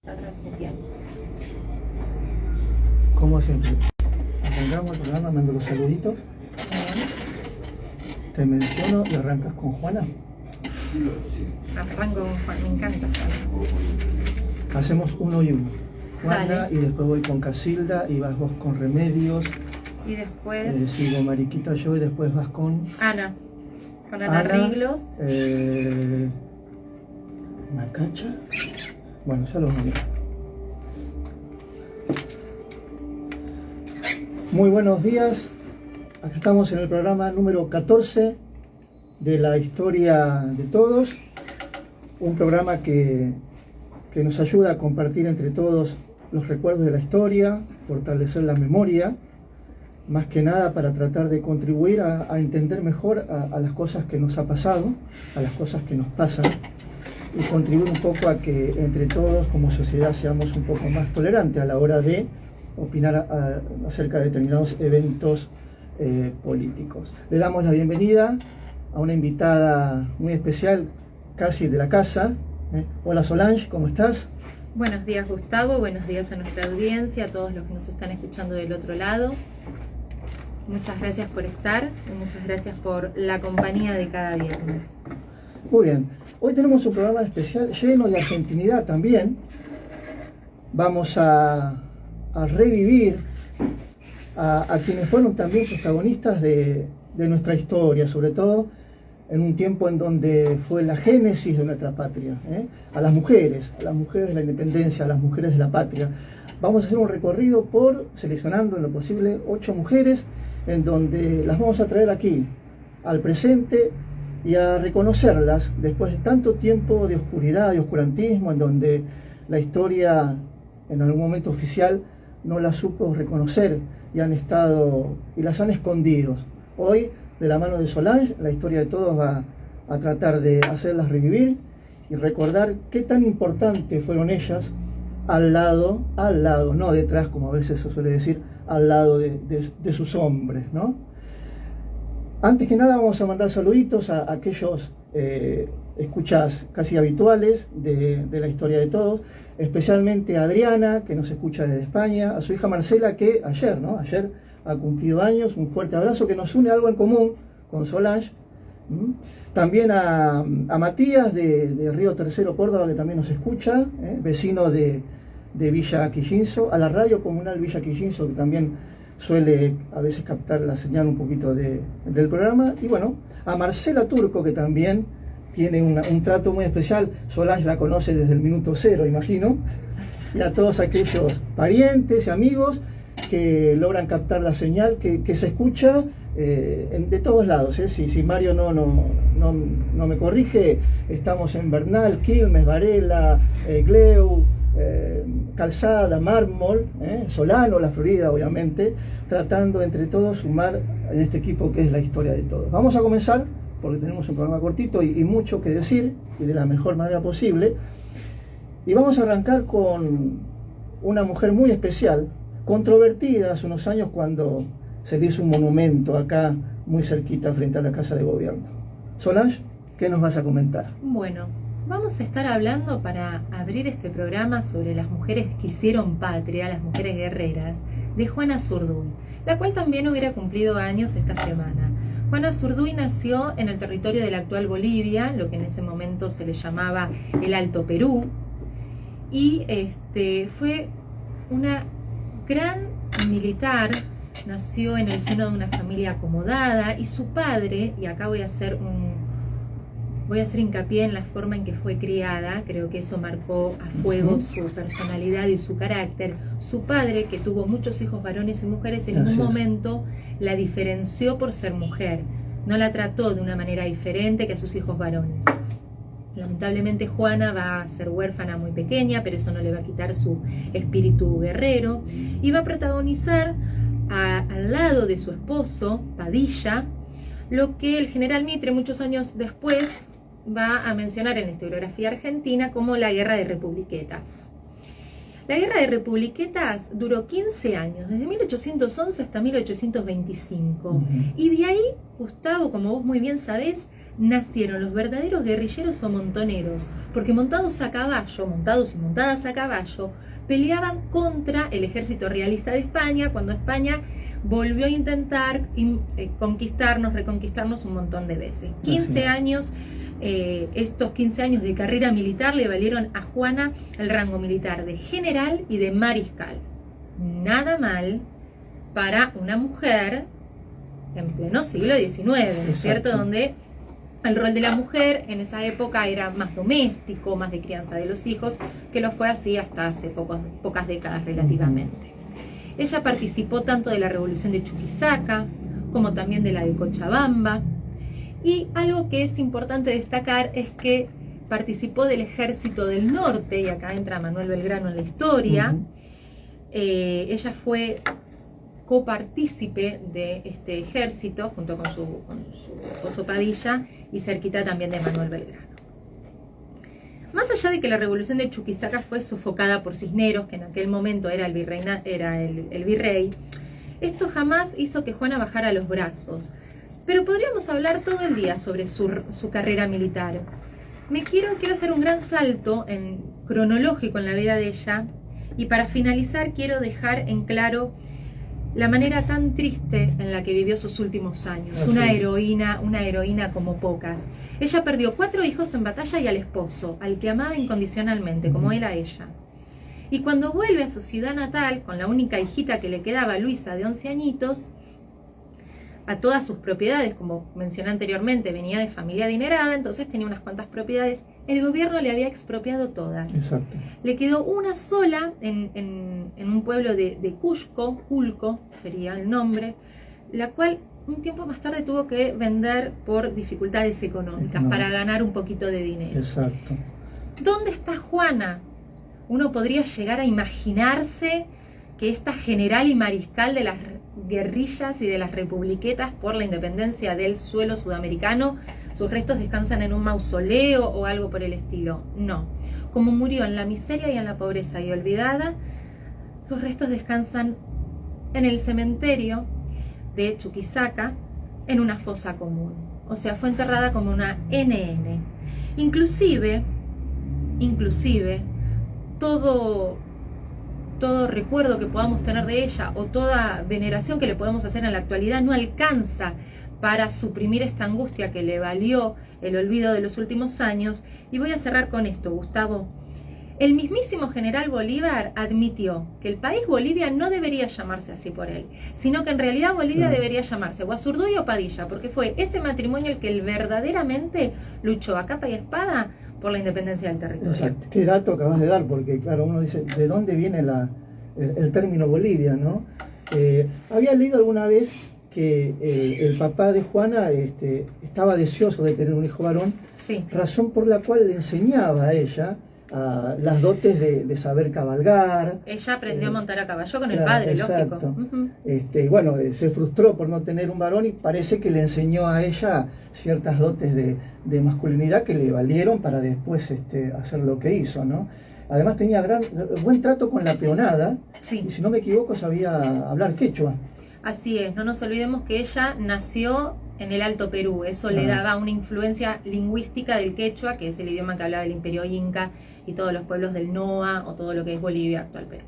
Está transmitiendo. Como siempre, arrancamos el programa, mando los saluditos. Te menciono y arrancas con Juana. Arranco con Juan, me encanta Juan. Hacemos uno y uno. Juana, Dale. y después voy con Casilda y vas vos con Remedios. Y después Sigo Mariquita yo y después vas con Ana, con Ana Riglos. Macacha. Bueno, ya los nombro. Muy buenos días. Acá estamos en el programa número 14 de la historia de todos. Un programa que nos ayuda a compartir entre todos los recuerdos de la historia, fortalecer la memoria, más que nada para tratar de contribuir a entender mejor a las cosas que nos ha pasado, a las cosas que nos pasan, y contribuir un poco a que entre todos como sociedad seamos un poco más tolerantes a la hora de opinar acerca de determinados eventos políticos. Le damos la bienvenida a una invitada muy especial, casi de la casa. Hola Solange, ¿cómo estás? Buenos días Gustavo, buenos días a nuestra audiencia, a todos los que nos están escuchando del otro lado. Muchas gracias por estar y muchas gracias por la compañía de cada viernes. Muy bien, hoy tenemos un programa especial lleno de argentinidad también. Vamos a revivir a quienes fueron también protagonistas de nuestra historia, sobre todo en un tiempo en donde fue la génesis de nuestra patria, a las mujeres de la independencia, a las mujeres de la patria. Vamos a hacer un recorrido seleccionando en lo posible 8 mujeres, en donde las vamos a traer aquí, al presente, y a reconocerlas después de tanto tiempo de oscuridad, de oscurantismo, en donde la historia en algún momento oficial no las supo reconocer y las han escondido. Hoy, de la mano de Solange, la historia de todos va a tratar de hacerlas revivir y recordar qué tan importantes fueron ellas al lado, no detrás, como a veces se suele decir, al lado de sus hombres, ¿no? Antes que nada vamos a mandar saluditos a aquellos escuchas casi habituales de la historia de todos, especialmente a Adriana, que nos escucha desde España, a su hija Marcela, que ayer ha cumplido años. Un fuerte abrazo, que nos une algo en común con Solange. También a Matías de Río Tercero, Córdoba, que también nos escucha, vecino de Villa Quillinzo, a la radio comunal Villa Quillinzo, que también suele a veces captar la señal un poquito del programa. Y bueno, a Marcela Turco, que también tiene un trato muy especial. Solange la conoce desde el minuto cero, imagino. Y a todos aquellos parientes y amigos que logran captar la señal que se escucha de todos lados. Si Mario no me corrige, estamos en Bernal, Quilmes, Varela, Gleu, Calzada, Mármol, Solano, La Florida, obviamente, tratando entre todos sumar en este equipo que es la historia de todos. Vamos a comenzar, porque tenemos un programa cortito y mucho que decir, y de la mejor manera posible. Y vamos a arrancar con una mujer muy especial, controvertida hace unos años cuando se le hizo un monumento acá muy cerquita frente a la Casa de Gobierno. Solange, ¿qué nos vas a comentar? Bueno, vamos a estar hablando para abrir este programa sobre las mujeres que hicieron patria, las mujeres guerreras, de Juana Zurduy, la cual también hubiera cumplido años esta semana. Juana Zurduy nació en el territorio de la actual Bolivia, lo que en ese momento se le llamaba el Alto Perú, y fue una gran militar. Nació en el seno de una familia acomodada, y su padre, y acá voy a hacer hincapié en la forma en que fue criada, creo que eso marcó a fuego su personalidad y su carácter. Su padre, que tuvo muchos hijos varones y mujeres, en ningún momento la diferenció por ser mujer, no la trató de una manera diferente que a sus hijos varones. Lamentablemente Juana va a ser huérfana muy pequeña, pero eso no le va a quitar su espíritu guerrero, y va a protagonizar al lado de su esposo, Padilla, lo que el general Mitre muchos años después va a mencionar en la historiografía argentina como la Guerra de Republiquetas. La Guerra de Republiquetas duró 15 años, desde 1811 hasta 1825. Y de ahí, Gustavo, como vos muy bien sabés, nacieron los verdaderos guerrilleros o montoneros, porque montados y montadas a caballo, peleaban contra el ejército realista de España cuando España volvió a intentar reconquistarnos un montón de veces. 15 años, estos 15 años de carrera militar le valieron a Juana el rango militar de general y de mariscal. Nada mal para una mujer en pleno siglo XIX, ¿no es cierto? Donde el rol de la mujer en esa época era más doméstico, más de crianza de los hijos, que lo fue así hasta hace pocas décadas relativamente. Ella participó tanto de la revolución de Chuquisaca como también de la de Cochabamba, y algo que es importante destacar es que participó del Ejército del Norte, y acá entra Manuel Belgrano en la historia. Ella fue copartícipe de este ejército junto con su esposo Padilla y cerquita también de Manuel Belgrano. Más allá de que la revolución de Chuquisaca fue sofocada por Cisneros, que en aquel momento era el virrey, esto jamás hizo que Juana bajara los brazos. Pero podríamos hablar todo el día sobre su carrera militar. Quiero hacer un gran salto cronológico en la vida de ella, y para finalizar quiero dejar en claro la manera tan triste en la que vivió sus últimos años. Una heroína como pocas. Ella perdió 4 hijos en batalla y al esposo, al que amaba incondicionalmente, como era ella. Y cuando vuelve a su ciudad natal, con la única hijita que le quedaba, Luisa, de 11 añitos, a todas sus propiedades, como mencioné anteriormente, venía de familia adinerada, entonces tenía unas cuantas propiedades. El gobierno le había expropiado todas. Exacto. Le quedó una sola en un pueblo de Cusco, Culco sería el nombre, la cual un tiempo más tarde tuvo que vender por dificultades económicas para ganar un poquito de dinero. Exacto. ¿Dónde está Juana? Uno podría llegar a imaginarse que esta general y mariscal de las guerrillas y de las republiquetas por la independencia del suelo sudamericano, sus restos descansan en un mausoleo o algo por el estilo. No. Como murió en la miseria y en la pobreza y olvidada, sus restos descansan en el cementerio de Chuquisaca, en una fosa común. O sea, fue enterrada como una NN. Inclusive, todo recuerdo que podamos tener de ella o toda veneración que le podemos hacer en la actualidad no alcanza para suprimir esta angustia que le valió el olvido de los últimos años. Y voy a cerrar con esto, Gustavo. El mismísimo general Bolívar admitió que el país Bolivia no debería llamarse así por él, sino que en realidad Bolivia debería llamarse Guazurduy o Padilla, porque fue ese matrimonio el que él verdaderamente luchó a capa y espada por la independencia del territorio. Exacto. Qué dato acabas de dar, porque claro, uno dice, ¿de dónde viene el término Bolivia, no? Había leído alguna vez que el papá de Juana estaba deseoso de tener un hijo varón, sí, razón por la cual le enseñaba a ella las dotes de saber cabalgar. Ella aprendió a montar a caballo con el padre, exacto. Lógico. Bueno, se frustró por no tener un varón y parece que le enseñó a ella ciertas dotes de masculinidad que le valieron para después hacer lo que hizo, ¿no? Además tenía buen trato con la peonada, sí, y si no me equivoco sabía hablar quechua. Así es, no nos olvidemos que ella nació en el Alto Perú, eso le daba una influencia lingüística del quechua, que es el idioma que hablaba el Imperio Inca y todos los pueblos del NOA o todo lo que es Bolivia, actual Perú.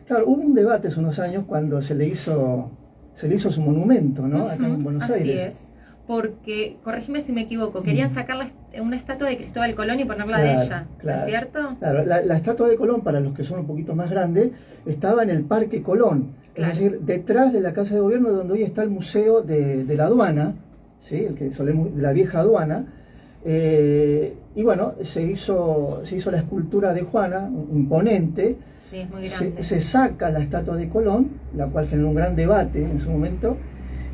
Claro, hubo un debate hace unos años cuando se le hizo su monumento, ¿no? Acá en Buenos Aires. Así es, porque, corregime si me equivoco, querían sacar una estatua de Cristóbal Colón y ponerla de ella, ¿no es cierto? Claro, la estatua de Colón, para los que son un poquito más grandes, estaba en el Parque Colón, es decir, detrás de la Casa de Gobierno, donde hoy está el Museo de la Aduana, ¿sí? De la vieja aduana. Y bueno, se hizo la escultura de Juana, imponente. Sí, es muy grande. Se saca la estatua de Colón, la cual generó un gran debate en su momento,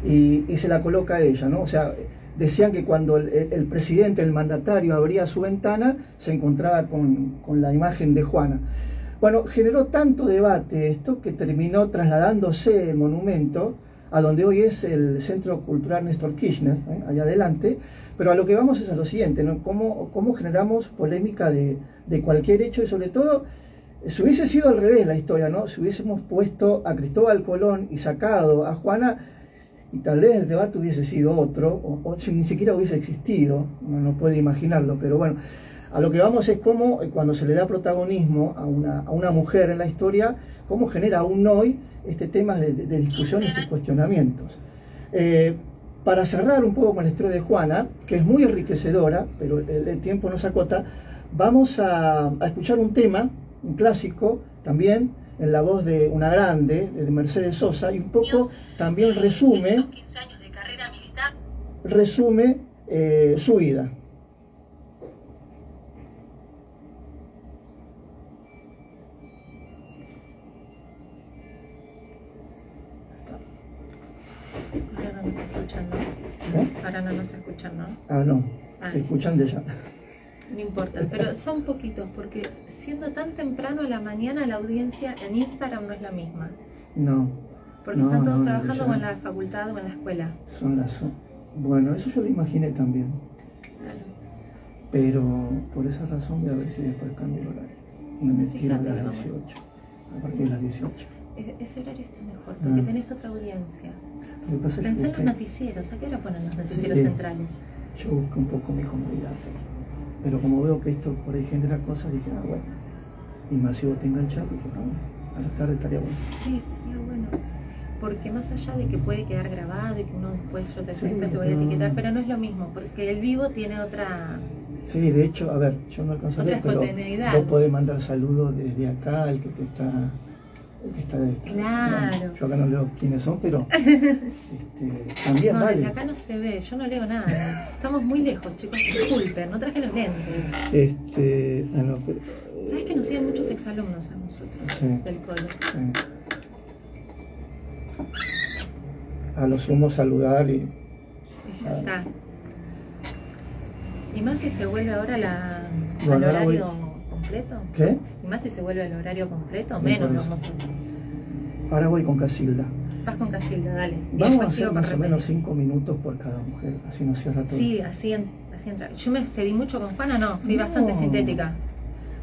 y se la coloca a ella, ¿no? O sea, decían que cuando el presidente, el mandatario, abría su ventana, se encontraba con la imagen de Juana. Bueno, generó tanto debate esto que terminó trasladándose el monumento a donde hoy es el Centro Cultural Néstor Kirchner, allá adelante. Pero a lo que vamos es a lo siguiente, ¿no? ¿Cómo generamos polémica de cualquier hecho? Y sobre todo, si hubiese sido al revés la historia, ¿no? Si hubiésemos puesto a Cristóbal Colón y sacado a Juana, y tal vez el debate hubiese sido otro, o si ni siquiera hubiese existido, uno no puede imaginarlo, pero bueno, a lo que vamos es cómo cuando se le da protagonismo a una mujer en la historia, cómo genera aún hoy este tema de discusiones y cuestionamientos. Para cerrar un poco con la historia de Juana, que es muy enriquecedora, pero el tiempo nos acota, vamos a escuchar un tema, un clásico también, en la voz de una grande, de Mercedes Sosa, y un poco también resume su vida. Ahora no nos escuchan, ¿no? ¿Eh? Ahora no nos escuchan, ¿no? Ah, no, Ah, te escuchan de ella. No importa, pero son poquitos, porque siendo tan temprano a la mañana, la audiencia en Instagram no es la misma. No. Porque No, están todos no, trabajando ya. o en la facultad o en la escuela. Bueno, eso yo lo imaginé también. Claro. Pero por esa razón voy a ver si después cambio el horario. Y me tiro a Fíjate, las 18. A partir de las 18. Ese horario está mejor, porque tenés otra audiencia. Lo que pasa es que Pensé en los busqué- noticieros, ¿a qué hora ponen los noticieros Sí. centrales? yo busqué un poco mi comodidad. Pero como veo que esto por ahí genera cosas, dije, bueno. Y Masivo te engancha, dije, a la tarde estaría bueno. Sí, estaría bueno. Porque más allá de que puede quedar grabado y que uno después, yo Sí, después te voy a etiquetar, pero no es lo mismo, porque el vivo tiene otra... Sí, de hecho, a ver, yo no alcanzo a Otra ver, pero espontaneidad. vos podés mandar saludos desde acá, el que está de Claro. yo acá no leo quiénes son, pero también No, vale. desde acá no se ve, yo no leo nada. Estamos muy lejos, chicos, disculpen, no traje los lentes. No, pero, ¿Sabes que nos siguen muchos exalumnos a nosotros Sí. del cole? A lo sumo saludar y Y ya está. Y más si se vuelve ahora al Bueno, ahora horario completo. ¿qué? Y más si se vuelve al horario completo, Sí, menos por eso. vamos a... Ahora voy con Casilda. Vas con Casilda, dale. Y Vamos a después hacer sigo con más o Remedio. menos 5 minutos por cada mujer, así nos cierra todo. Sí, así entra. Yo me cedí mucho con Juana, no, fui No. bastante sintética.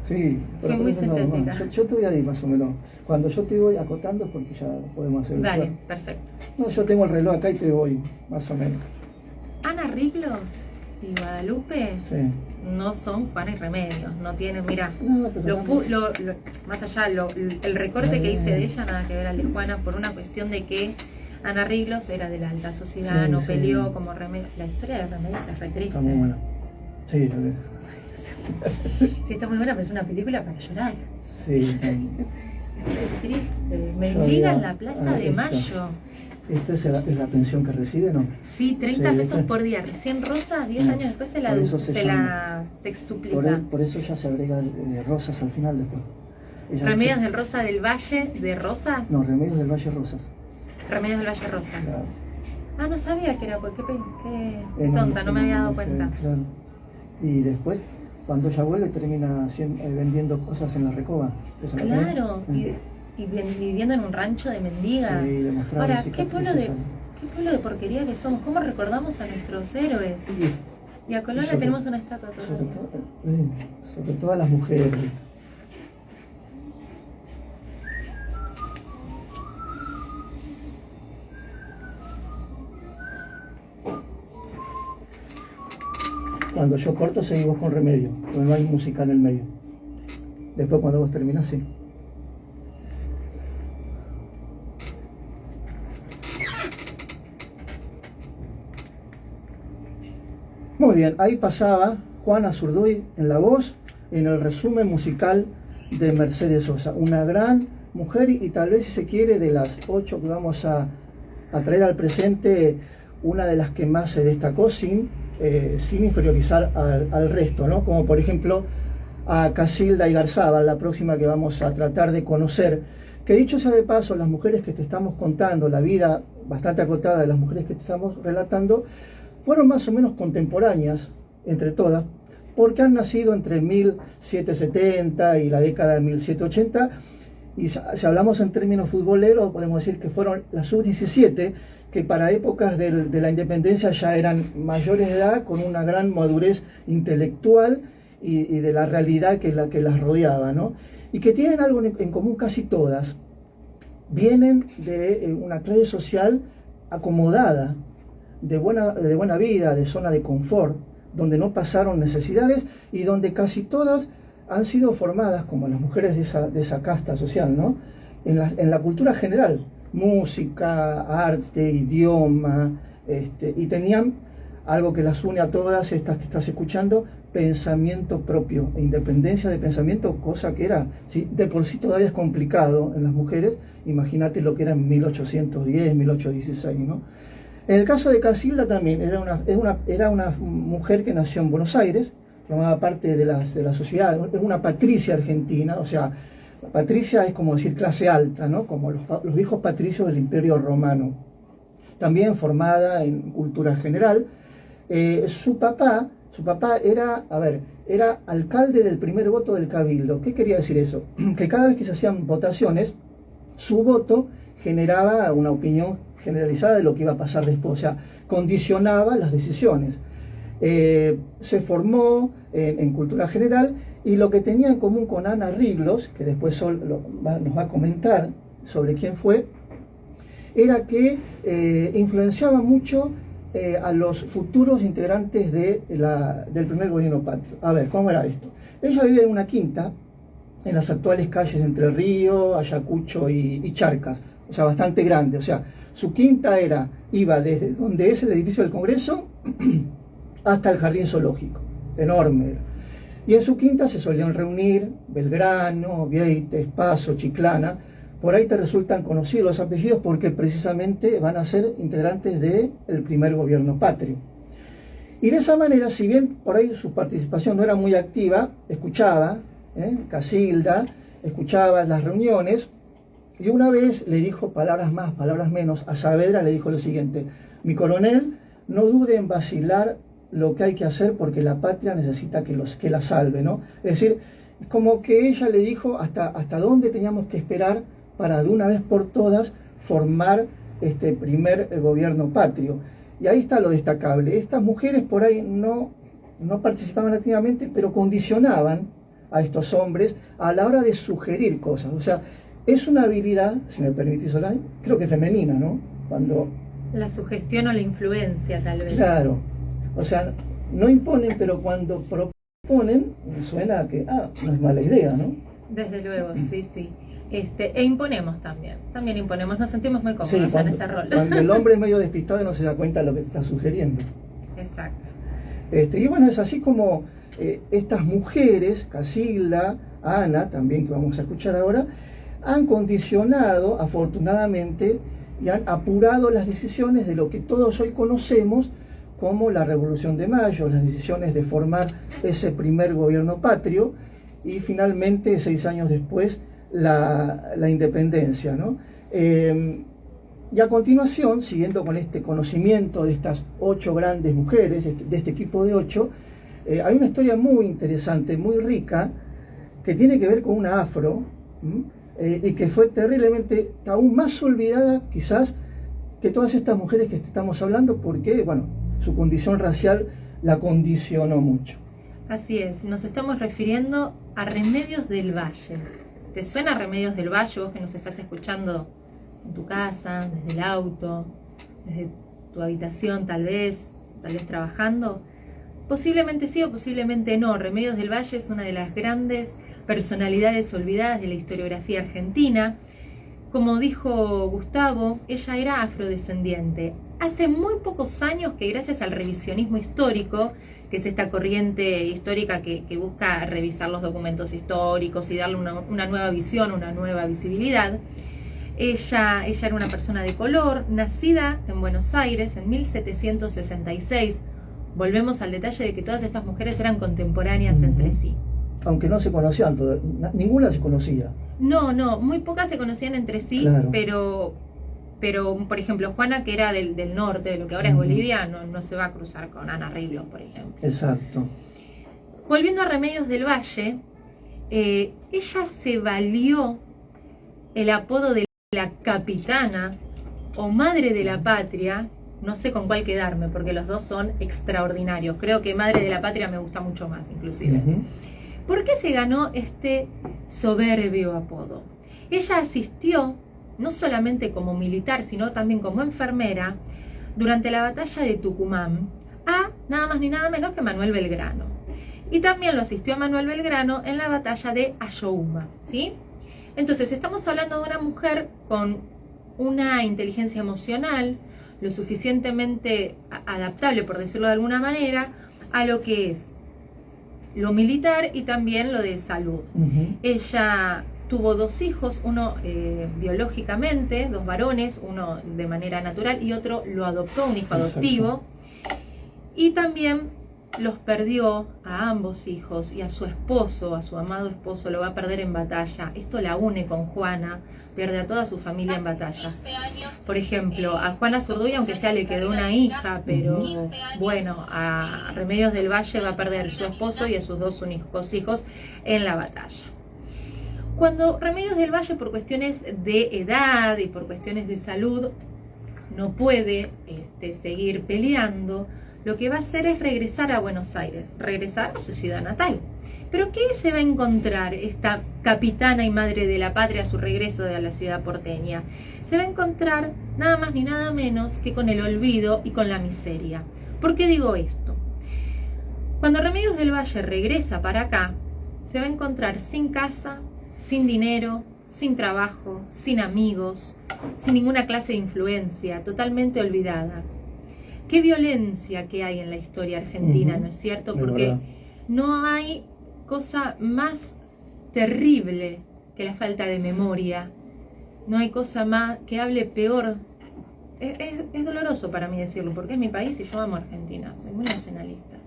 Sí, Fue por muy eso no, sintética. yo te voy a ir más o menos. Cuando yo te voy acotando, porque ya podemos hacer el Dale, cierre. perfecto. No, yo tengo el reloj acá y te voy, más o menos. Ana Riglos y Guadalupe Sí. no son Juana y Remedios, no tienen, mira, No, pero más allá, el recorte que hice de ella nada que ver al de Juana por una cuestión de que Ana Riglos era de la alta sociedad, Sí, no sí. peleó como Remedios. La historia de Remedios es re triste. Está muy buena. Sí, lo veo. Sí, está muy buena, pero es una película para llorar. Sí, Es re triste. Mendiga había- en la Plaza de esto. Mayo. ¿Esta es la pensión que recibe, no? Sí, 30 Sí, pesos ¿viste? por día. Recién Rosa, 10 No, años después se por eso se llama. la sextuplica. Por eso ya se agrega Rosas al final después. Ella Remedios dice- del Rosa del Valle de Rosas. No, Remedios del Valle Rosas. Remedios del Valle Rosas. Claro. Ah, no sabía que era, porque qué En tonta, no me había dado mujer, cuenta. Claro. Y después, cuando ella vuelve, termina vendiendo cosas en la Recoba. ¿Esa la tenés? Claro, Mm. y viviendo en un rancho de mendigas. Sí, de mostrar Ahora, las ¿qué pueblo cicatrices de porquería que somos? ¿Cómo recordamos a nuestros héroes? Y a Colón le sobre- tenemos una estatua sobre todavía. sobre todo a las mujeres. Cuando yo corto, seguimos con Remedio, porque no hay música en el medio. Después, cuando vos terminás, sí. Muy bien, ahí pasaba Juana Zurduy en la voz, en el resumen musical de Mercedes Sosa. Una gran mujer y tal vez, si se quiere, de las 8 que vamos a traer al presente, una de las que más se destacó sin inferiorizar al resto, ¿no? Como por ejemplo a Casilda Igarzábal, la próxima que vamos a tratar de conocer. Que dicho sea de paso, las mujeres que te estamos contando, la vida bastante acotada de las mujeres que te estamos relatando, fueron más o menos contemporáneas entre todas, porque han nacido entre 1770 y la década de 1780, y si hablamos en términos futboleros, podemos decir que fueron las sub-17, que para épocas de la independencia ya eran mayores de edad, con una gran madurez intelectual y de la realidad que las rodeaba, ¿no? Y que tienen algo en común casi todas. Vienen de una clase social acomodada, de buena vida, de zona de confort, donde no pasaron necesidades y donde casi todas han sido formadas, como las mujeres de esa casta social, ¿no? En la cultura general, música, arte, idioma, y tenían algo que las une a todas estas que estás escuchando, pensamiento propio, e independencia de pensamiento, cosa que era, si de por sí todavía es complicado en las mujeres, imagínate lo que era en 1810, 1816, ¿no? En el caso de Casilda también, era una mujer que nació en Buenos Aires, formaba parte de la sociedad, es una patricia argentina, o sea, patricia es como decir clase alta, ¿no? Como los viejos patricios del Imperio Romano. También formada en cultura general. Su papá era alcalde del primer voto del Cabildo. ¿Qué quería decir eso? Que cada vez que se hacían votaciones, su voto generaba una opinión generalizada de lo que iba a pasar después, o sea, condicionaba las decisiones. Se formó en cultura general y lo que tenía en común con Ana Riglos, que después nos va a comentar sobre quién fue, era que influenciaba mucho a los futuros integrantes del primer gobierno patrio. A ver, ¿cómo era esto? Ella vive en una quinta en las actuales calles Entre Río, Ayacucho y Charcas, o sea, bastante grande. O sea, su quinta iba desde donde es el edificio del Congreso hasta el jardín zoológico, enorme era. Y en su quinta se solían reunir Belgrano, Vieites, Paso, Chiclana. Por ahí te resultan conocidos los apellidos porque precisamente van a ser integrantes del primer gobierno patrio. Y de esa manera, si bien por ahí su participación no era muy activa, escuchaba, Casilda, escuchaba las reuniones, y una vez le dijo palabras más, palabras menos, a Saavedra le dijo lo siguiente: mi coronel, no dude en vacilar lo que hay que hacer porque la patria necesita que la salve, ¿no? Es decir, como que ella le dijo hasta dónde teníamos que esperar para de una vez por todas formar este primer gobierno patrio. Y ahí está lo destacable. Estas mujeres por ahí no participaban activamente, pero condicionaban a estos hombres a la hora de sugerir cosas. O sea, es una habilidad, si me permitís, Solán, creo que femenina, ¿no? Cuando la sugestión o la influencia, tal vez. Claro. O sea, no imponen, pero cuando proponen, suena a que, no es mala idea, ¿no? Desde luego, sí. E imponemos también imponemos, nos sentimos muy cómodos sí, en ese rol. Cuando el hombre es medio despistado y no se da cuenta de lo que te está sugiriendo. Exacto. Y bueno, es así como estas mujeres, Casilda, Ana, también que vamos a escuchar ahora, han condicionado, afortunadamente, y han apurado las decisiones de lo que todos hoy conocemos como la Revolución de Mayo, las decisiones de formar ese primer gobierno patrio y finalmente, 6 años después, la independencia, ¿no? Y a continuación, siguiendo con este conocimiento de estas 8 grandes mujeres, de este equipo de 8, hay una historia muy interesante, muy rica, que tiene que ver con una afro, y que fue terriblemente, aún más olvidada quizás que todas estas mujeres que estamos hablando, porque, bueno, su condición racial la condicionó mucho. Así es, nos estamos refiriendo a Remedios del Valle. ¿Te suena Remedios del Valle, vos que nos estás escuchando en tu casa, desde el auto, desde tu habitación tal vez trabajando? Posiblemente sí o posiblemente no. Remedios del Valle es una de las grandes personalidades olvidadas de la historiografía argentina. Como dijo Gustavo, ella era afrodescendiente. Hace muy pocos años que gracias al revisionismo histórico, que es esta corriente histórica que busca revisar los documentos históricos y darle una nueva visión, una nueva visibilidad, ella era una persona de color, nacida en Buenos Aires en 1766. Volvemos al detalle de que todas estas mujeres eran contemporáneas entre sí. Aunque no se conocían, ninguna se conocía. No, muy pocas se conocían entre sí, claro. pero por ejemplo, Juana, que era del norte, de lo que ahora es Bolivia, no se va a cruzar con Ana Riglos, por ejemplo. Exacto. Volviendo a Remedios del Valle, ella se valió el apodo de la capitana o madre de la patria. No sé con cuál quedarme, porque los dos son extraordinarios. Creo que madre de la patria me gusta mucho más, inclusive. ¿Por qué se ganó este soberbio apodo? Ella asistió no solamente como militar, sino también como enfermera, durante la batalla de Tucumán, a nada más ni nada menos que Manuel Belgrano. Y también lo asistió a Manuel Belgrano en la batalla de Ayohuma, ¿sí? Entonces, estamos hablando de una mujer con una inteligencia emocional, lo suficientemente adaptable, por decirlo de alguna manera, a lo que es lo militar y también lo de salud. Ella tuvo 2 hijos, uno biológicamente, 2 varones, uno de manera natural y otro lo adoptó, un hijo adoptivo. Y también los perdió a ambos hijos y a su esposo, a su amado esposo, lo va a perder en batalla. Esto la une con Juana, pierde a toda su familia en batalla. Por ejemplo, a Juana Zurduy, aunque sea le quedó una hija, pero bueno, a Remedios del Valle va a perder su esposo y a sus 2 únicos hijos en la batalla. Cuando Remedios del Valle, por cuestiones de edad y por cuestiones de salud, no puede seguir peleando, lo que va a hacer es regresar a Buenos Aires, regresar a su ciudad natal. ¿Pero qué se va a encontrar esta capitana y madre de la patria a su regreso a la ciudad porteña? Se va a encontrar nada más ni nada menos que con el olvido y con la miseria. ¿Por qué digo esto? Cuando Remedios del Valle regresa para acá, se va a encontrar sin casa, sin dinero, sin trabajo, sin amigos, sin ninguna clase de influencia, totalmente olvidada. Qué violencia que hay en la historia argentina, ¿no es cierto? Porque no hay cosa más terrible que la falta de memoria. No hay cosa más que hable peor. Es doloroso para mí decirlo, porque es mi país y yo amo a Argentina, soy muy nacionalista.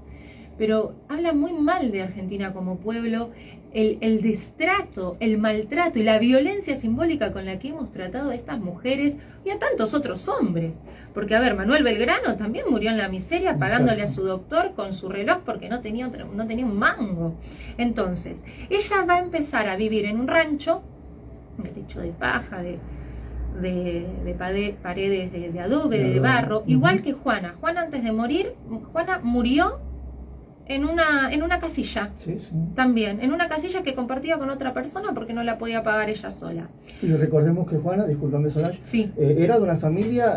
Pero habla muy mal de Argentina como pueblo, el destrato, el maltrato y la violencia simbólica con la que hemos tratado a estas mujeres y a tantos otros hombres. Porque, a ver, Manuel Belgrano también murió en la miseria pagándole a su doctor con su reloj porque no tenía un mango. Entonces, ella va a empezar a vivir en un rancho, de techo de paja, de paredes de adobe, de barro, igual que Juana. Juana, antes de morir, Juana murió en una casilla, también, en una casilla que compartía con otra persona porque no la podía pagar ella sola. Y recordemos que Juana, discúlpame Solange, era de una familia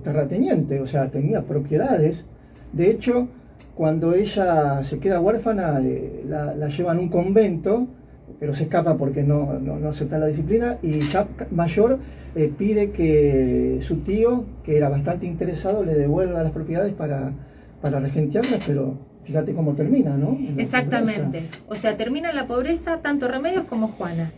terrateniente, o sea, tenía propiedades. De hecho, cuando ella se queda huérfana, la llevan a un convento, pero se escapa porque no acepta la disciplina, y ya mayor pide que su tío, que era bastante interesado, le devuelva las propiedades para regentearlas, pero fíjate cómo termina, ¿no? Exactamente. O sea, termina en la pobreza tanto Remedios como Juana.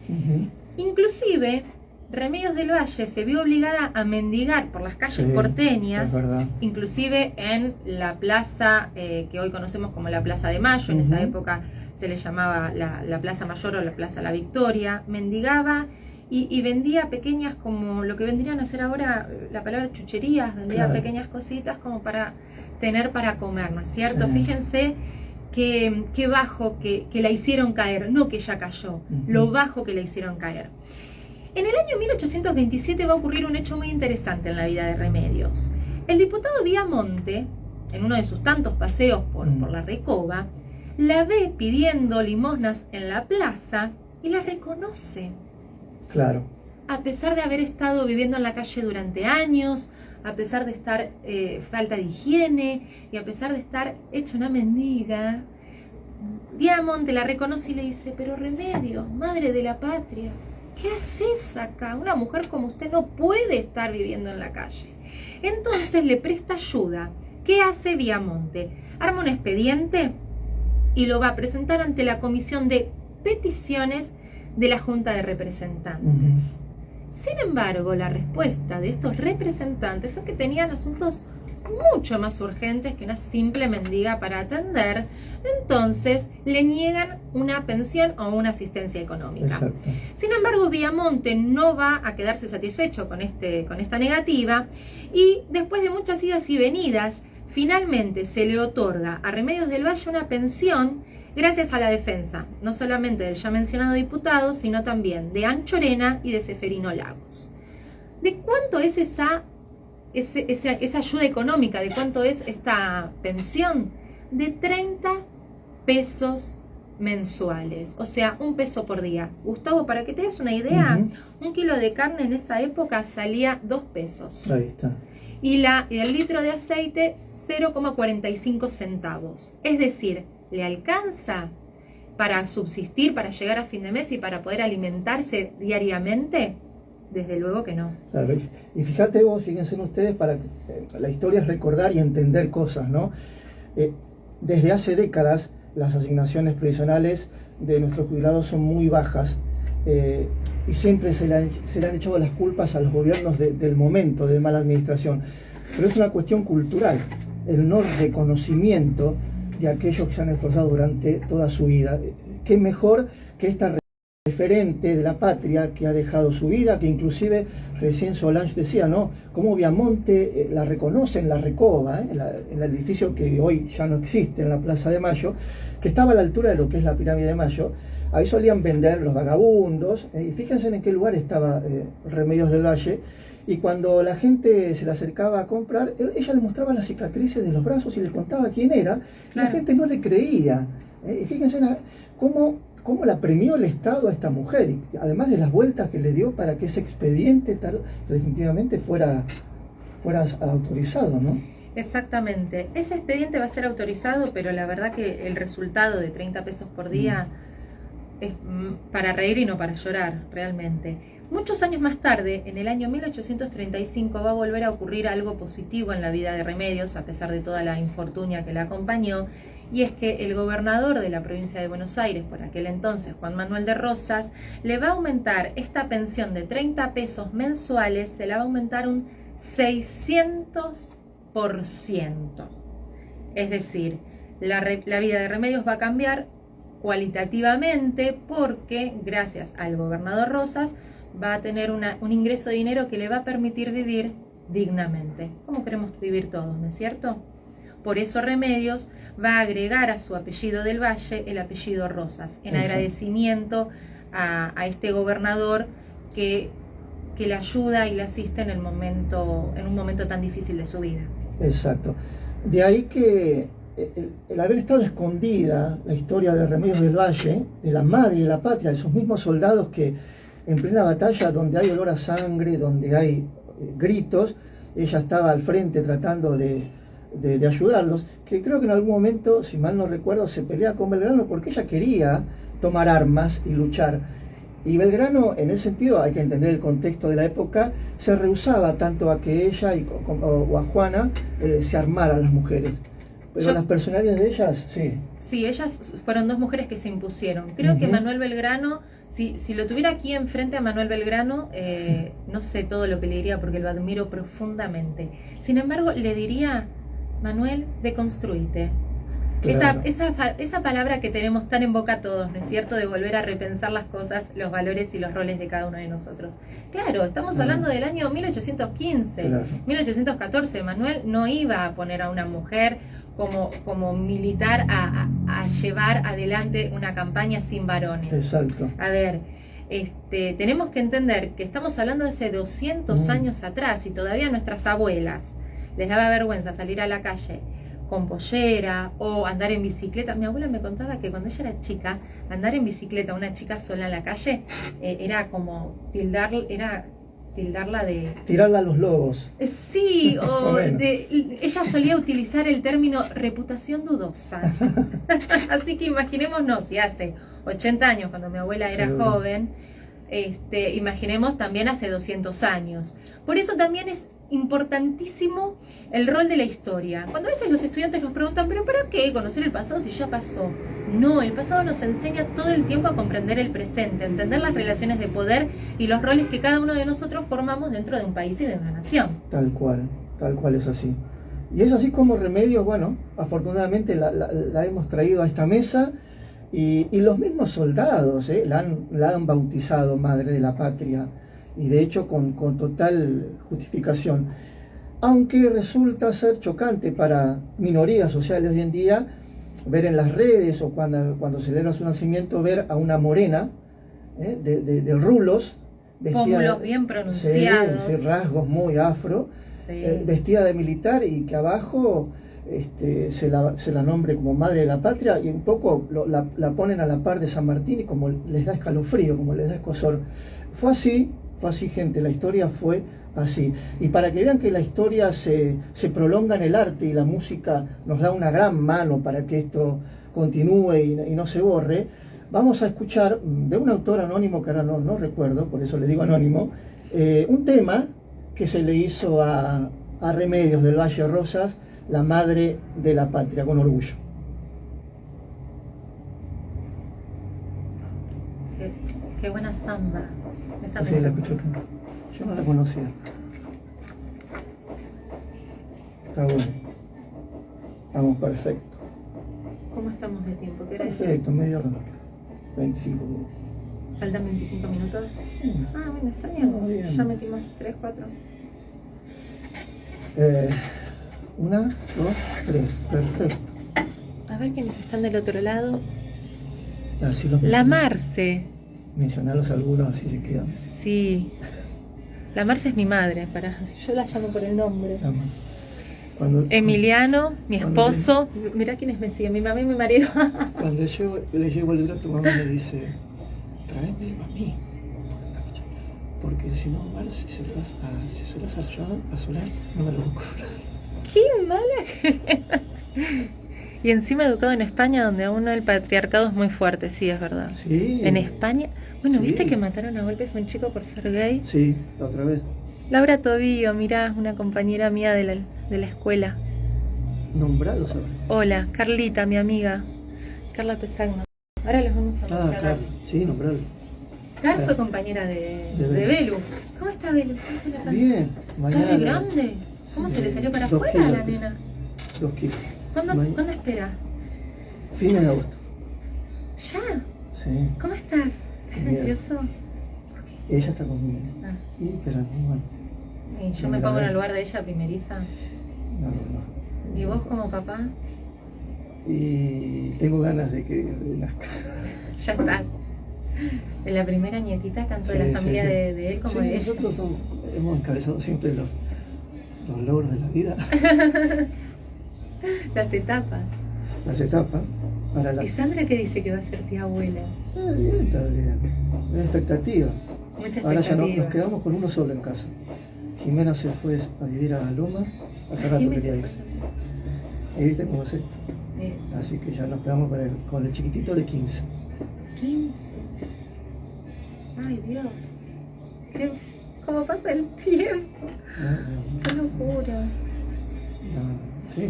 Inclusive, Remedios del Valle se vio obligada a mendigar por las calles porteñas, inclusive en la plaza que hoy conocemos como la Plaza de Mayo, en esa época se le llamaba la Plaza Mayor o la Plaza La Victoria. Mendigaba y vendía pequeñas, como lo que vendrían a hacer ahora la palabra chucherías, vendía pequeñas cositas como para tener para comer, ¿no es cierto? Fíjense qué bajo que la hicieron caer, no que ella cayó, lo bajo que la hicieron caer. En el año 1827 va a ocurrir un hecho muy interesante en la vida de Remedios. El diputado Viamonte, en uno de sus tantos paseos por la Recoba, la ve pidiendo limosnas en la plaza y la reconoce. Claro. A pesar de haber estado viviendo en la calle durante años, a pesar de estar falta de higiene y a pesar de estar hecha una mendiga, Viamonte la reconoce y le dice: pero Remedios, madre de la patria, ¿qué haces acá? Una mujer como usted no puede estar viviendo en la calle. Entonces le presta ayuda. ¿Qué hace Viamonte? Arma un expediente y lo va a presentar ante la Comisión de Peticiones de la Junta de Representantes. Sin embargo, la respuesta de estos representantes fue que tenían asuntos mucho más urgentes que una simple mendiga para atender. Entonces le niegan una pensión o una asistencia económica. Exacto. Sin embargo, Viamonte no va a quedarse satisfecho con esta negativa, y después de muchas idas y venidas, finalmente se le otorga a Remedios del Valle una pensión gracias a la defensa, no solamente del ya mencionado diputado, sino también de Anchorena y de Ceferino Lagos. ¿De cuánto es esa ayuda económica? ¿De cuánto es esta pensión? De 30 pesos mensuales, o sea, 1 peso por día. Gustavo, para que te des una idea, 1 kilo de carne en esa época salía 2 pesos. Ahí está. Y el litro de aceite 0,45 centavos. Es decir, ¿le alcanza para subsistir, para llegar a fin de mes y para poder alimentarse diariamente? Desde luego que no. Claro, y fíjate vos, fíjense ustedes, para la historia es recordar y entender cosas, ¿no? Desde hace décadas las asignaciones previsionales de nuestros jubilados son muy bajas, y siempre se le han echado las culpas a los gobiernos del momento de mala administración, pero es una cuestión cultural, el no reconocimiento de aquellos que se han esforzado durante toda su vida. ¿Qué mejor que esta referente de la patria que ha dejado su vida, que inclusive recién Solange decía, ¿no? Cómo Viamonte la reconoce en la Recoba, en el edificio que hoy ya no existe, en la Plaza de Mayo, que estaba a la altura de lo que es la Pirámide de Mayo. Ahí solían vender los vagabundos, y fíjense en qué lugar estaba Remedios del Valle, y cuando la gente se le acercaba a comprar, ella le mostraba las cicatrices de los brazos y le contaba quién era, y la gente no le creía. Y fíjense cómo la premió el Estado a esta mujer, y además de las vueltas que le dio para que ese expediente definitivamente fuera autorizado, ¿no? Exactamente. Ese expediente va a ser autorizado, pero la verdad que el resultado de 30 pesos por día es para reír y no para llorar, realmente. Muchos años más tarde, en el año 1835, va a volver a ocurrir algo positivo en la vida de Remedios, a pesar de toda la infortunia que la acompañó, y es que el gobernador de la provincia de Buenos Aires, por aquel entonces, Juan Manuel de Rosas, le va a aumentar esta pensión de 30 pesos mensuales, se la va a aumentar un 600%. Es decir, la vida de Remedios va a cambiar cualitativamente porque, gracias al gobernador Rosas, va a tener un ingreso de dinero que le va a permitir vivir dignamente, como queremos vivir todos, ¿no es cierto? Por eso Remedios va a agregar a su apellido del Valle el apellido Rosas, en agradecimiento a este gobernador que le ayuda y le asiste en un momento tan difícil de su vida. Exacto. De ahí que el haber estado escondida la historia de Remedios del Valle, de la madre y de la patria, de esos mismos soldados que en plena batalla, donde hay olor a sangre, donde hay gritos, ella estaba al frente tratando de ayudarlos, que creo que en algún momento, si mal no recuerdo, se pelea con Belgrano porque ella quería tomar armas y luchar. Y Belgrano, en ese sentido, hay que entender el contexto de la época, se rehusaba tanto a que ella o a Juana se armaran las mujeres. Pero las personalidades de ellas, sí. Sí, ellas fueron 2 mujeres que se impusieron. Creo que Manuel Belgrano, si lo tuviera aquí enfrente a Manuel Belgrano, no sé todo lo que le diría porque lo admiro profundamente. Sin embargo, le diría, Manuel, deconstruite. Claro. Esa palabra que tenemos tan en boca todos, ¿no es cierto? De volver a repensar las cosas, los valores y los roles de cada uno de nosotros. Claro, estamos hablando del año 1815, claro. 1814. Manuel no iba a poner a una mujer como militar a llevar adelante una campaña sin varones. Exacto. A ver, tenemos que entender que estamos hablando de hace 200 años atrás y todavía a nuestras abuelas les daba vergüenza salir a la calle con pollera o andar en bicicleta. Mi abuela me contaba que cuando ella era chica, andar en bicicleta, una chica sola en la calle, era como tildarla de... Tirarla a los lobos. Sí, ella solía utilizar el término reputación dudosa. Así que imaginémonos, si hace 80 años, cuando mi abuela era joven, imaginemos también hace 200 años. Por eso también es importantísimo el rol de la historia. Cuando a veces los estudiantes nos preguntan, ¿pero para qué conocer el pasado si ya pasó? No, el pasado nos enseña todo el tiempo a comprender el presente, a entender las relaciones de poder y los roles que cada uno de nosotros formamos dentro de un país y de una nación. Tal cual es así. Y es así como Remedios, bueno, afortunadamente la hemos traído a esta mesa y los mismos soldados la han bautizado Madre de la Patria. Y de hecho con total justificación. Aunque resulta ser chocante para minorías sociales hoy en día ver en las redes o cuando celebra su nacimiento, ver a una morena de rulos, pómulos bien pronunciados, rasgos muy afro, vestida de militar y que abajo se la nombre como madre de la patria, y un poco la ponen a la par de San Martín, y como les da escalofrío, como les da escozor. Fue así, gente, la historia fue así. Y para que vean que la historia se prolonga en el arte, y la música nos da una gran mano para que esto continúe y no se borre, vamos a escuchar de un autor anónimo que ahora no recuerdo, por eso le digo anónimo, un tema que se le hizo a Remedios del Valle Rosas, la madre de la patria, con orgullo. Qué buena samba. Sí, la escuché. Yo no la conocía. Está bueno. Estamos perfecto. ¿Cómo estamos de tiempo? ¿Qué hora es? Perfecto, media hora. 25 minutos. ¿Faltan 25 minutos? Sí. Ah, bueno, está bien. Bien. Ya metimos 3, 4. 1, 2, 3. Perfecto. A ver quiénes están del otro lado. Así los La mencioné. Marce. Mencionarlos algunos, así se quedan. Sí. La Marce es mi madre. Yo la llamo por el nombre. Cuando, Emiliano, mi cuando esposo. Mirá quiénes me siguen, mi mamá y mi marido. Cuando le llevo el libro a tu mamá, me dice: tráeme a mí. Porque si no, Marce, si se lo das a Solar, no me lo voy a cobrar. ¡Qué mala! Y encima educado en España, donde aún el patriarcado es muy fuerte, sí, es verdad. Sí. En España. Bueno, Sí. ¿viste que mataron a golpes a un chico por ser gay? Sí, la otra vez. Laura Tobío, mirá, una compañera mía de la escuela. Nombralo, ¿sabes? Hola, Carlita, mi amiga. Carla Pesagno. Ahora los vamos a mencionar. Claro. Sí, nombralo. Car fue compañera de Belu. ¿Cómo está Belu? ¿Cómo te la pasas? Bien. ¿Está re grande? ¿Cómo se le salió para 2 afuera a la kilos. nena? 2 kilos. ¿Cuándo espera? Fines de agosto. ¿Ya? Sí. ¿Cómo estás? ¿Estás Bien. ansioso? Ella está conmigo. Ah, Pero bueno. y yo me pongo en el lugar de ella, primeriza. No. ¿Y vos como papá? Y tengo ganas de que nazca. Ya estás. En la primera nietita, tanto de Sí, la familia sí. de él como Sí, de ella. nosotros hemos encabezado siempre los logros de la vida, Las etapas. las etapas. Para la... ¿Y Sandra qué dice que va a ser tía abuela? Bien, está bien. Una expectativa. Mucha Ahora ya expectativa. nos quedamos con uno solo en casa. Jimena se fue a vivir a Lomas, hace rato Jimé quería se irse. fue. Y viste cómo es esto. Así que ya nos quedamos con el chiquitito de 15. 15. Ay, Dios. ¿Cómo pasa el tiempo? Qué locura. Sí.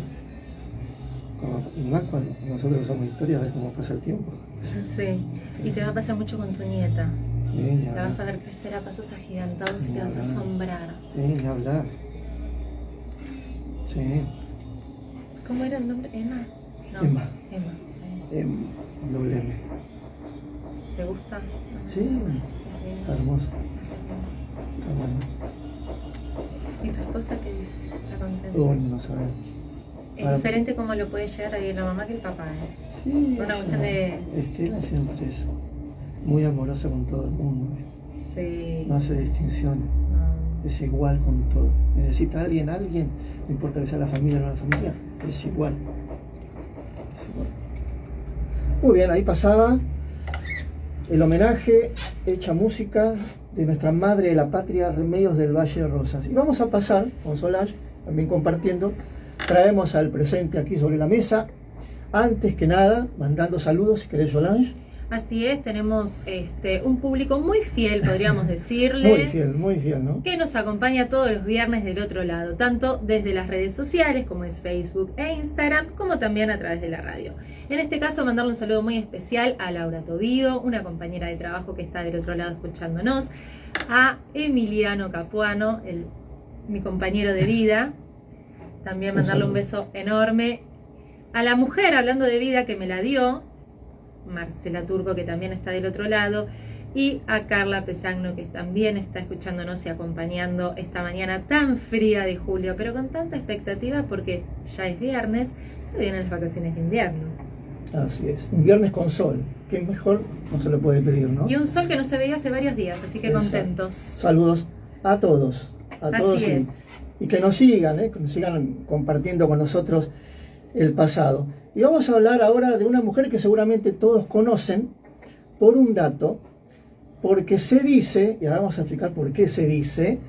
Y más cuando nosotros usamos historia, a ver cómo pasa el tiempo. Sí. Y te va a pasar mucho con tu nieta. Sí, ni La hablar. vas a ver crecer a pasos agigantados y Ni te vas a hablar. asombrar. Sí, ni hablar. Sí. ¿Cómo era el nombre? ¿Emma? No. Emma. Emma. Sí. Doble M. ¿Te gusta? Sí, está hermoso. Está bueno. ¿Y tu esposa qué dice? ¿Está contenta? No sabes. Es diferente como lo puede llegar a vivir la mamá que el papá, ¿eh? Sí, Una cuestión de... Estela siempre es muy amorosa con todo el mundo. Sí. No hace distinciones. No. Es igual con todo. Necesita alguien, no importa que sea la familia o no la familia, es igual. Es igual. Muy bien, ahí pasaba el homenaje, hecha música de nuestra madre de la patria, Remedios del Valle de Rosas. Y vamos a pasar con Solange, también compartiendo. Traemos al presente aquí sobre la mesa. Antes que nada, mandando saludos, si querés, Solange. Así es, tenemos un público muy fiel, podríamos decirle. Muy fiel, ¿no? Que nos acompaña todos los viernes del otro lado, tanto desde las redes sociales como es Facebook e Instagram, como también a través de la radio. En este caso, mandarle un saludo muy especial a Laura Tobío, una compañera de trabajo que está del otro lado escuchándonos, a Emiliano Capuano, mi compañero de vida, también mandarle un beso enorme a la mujer, hablando de vida, que me la dio, Marcela Turco, que también está del otro lado, y a Carla Pesagno, que también está escuchándonos y acompañando esta mañana tan fría de julio, pero con tanta expectativa porque ya es viernes, se vienen las vacaciones de invierno. Así es, un viernes con sol, que mejor no se lo puede pedir, ¿no? Y un sol que no se veía hace varios días, así que Exacto. contentos. Saludos a todos Así es. y que nos sigan compartiendo con nosotros el pasado. Y vamos a hablar ahora de una mujer que seguramente todos conocen por un dato, porque se dice, y ahora vamos a explicar por qué se dice,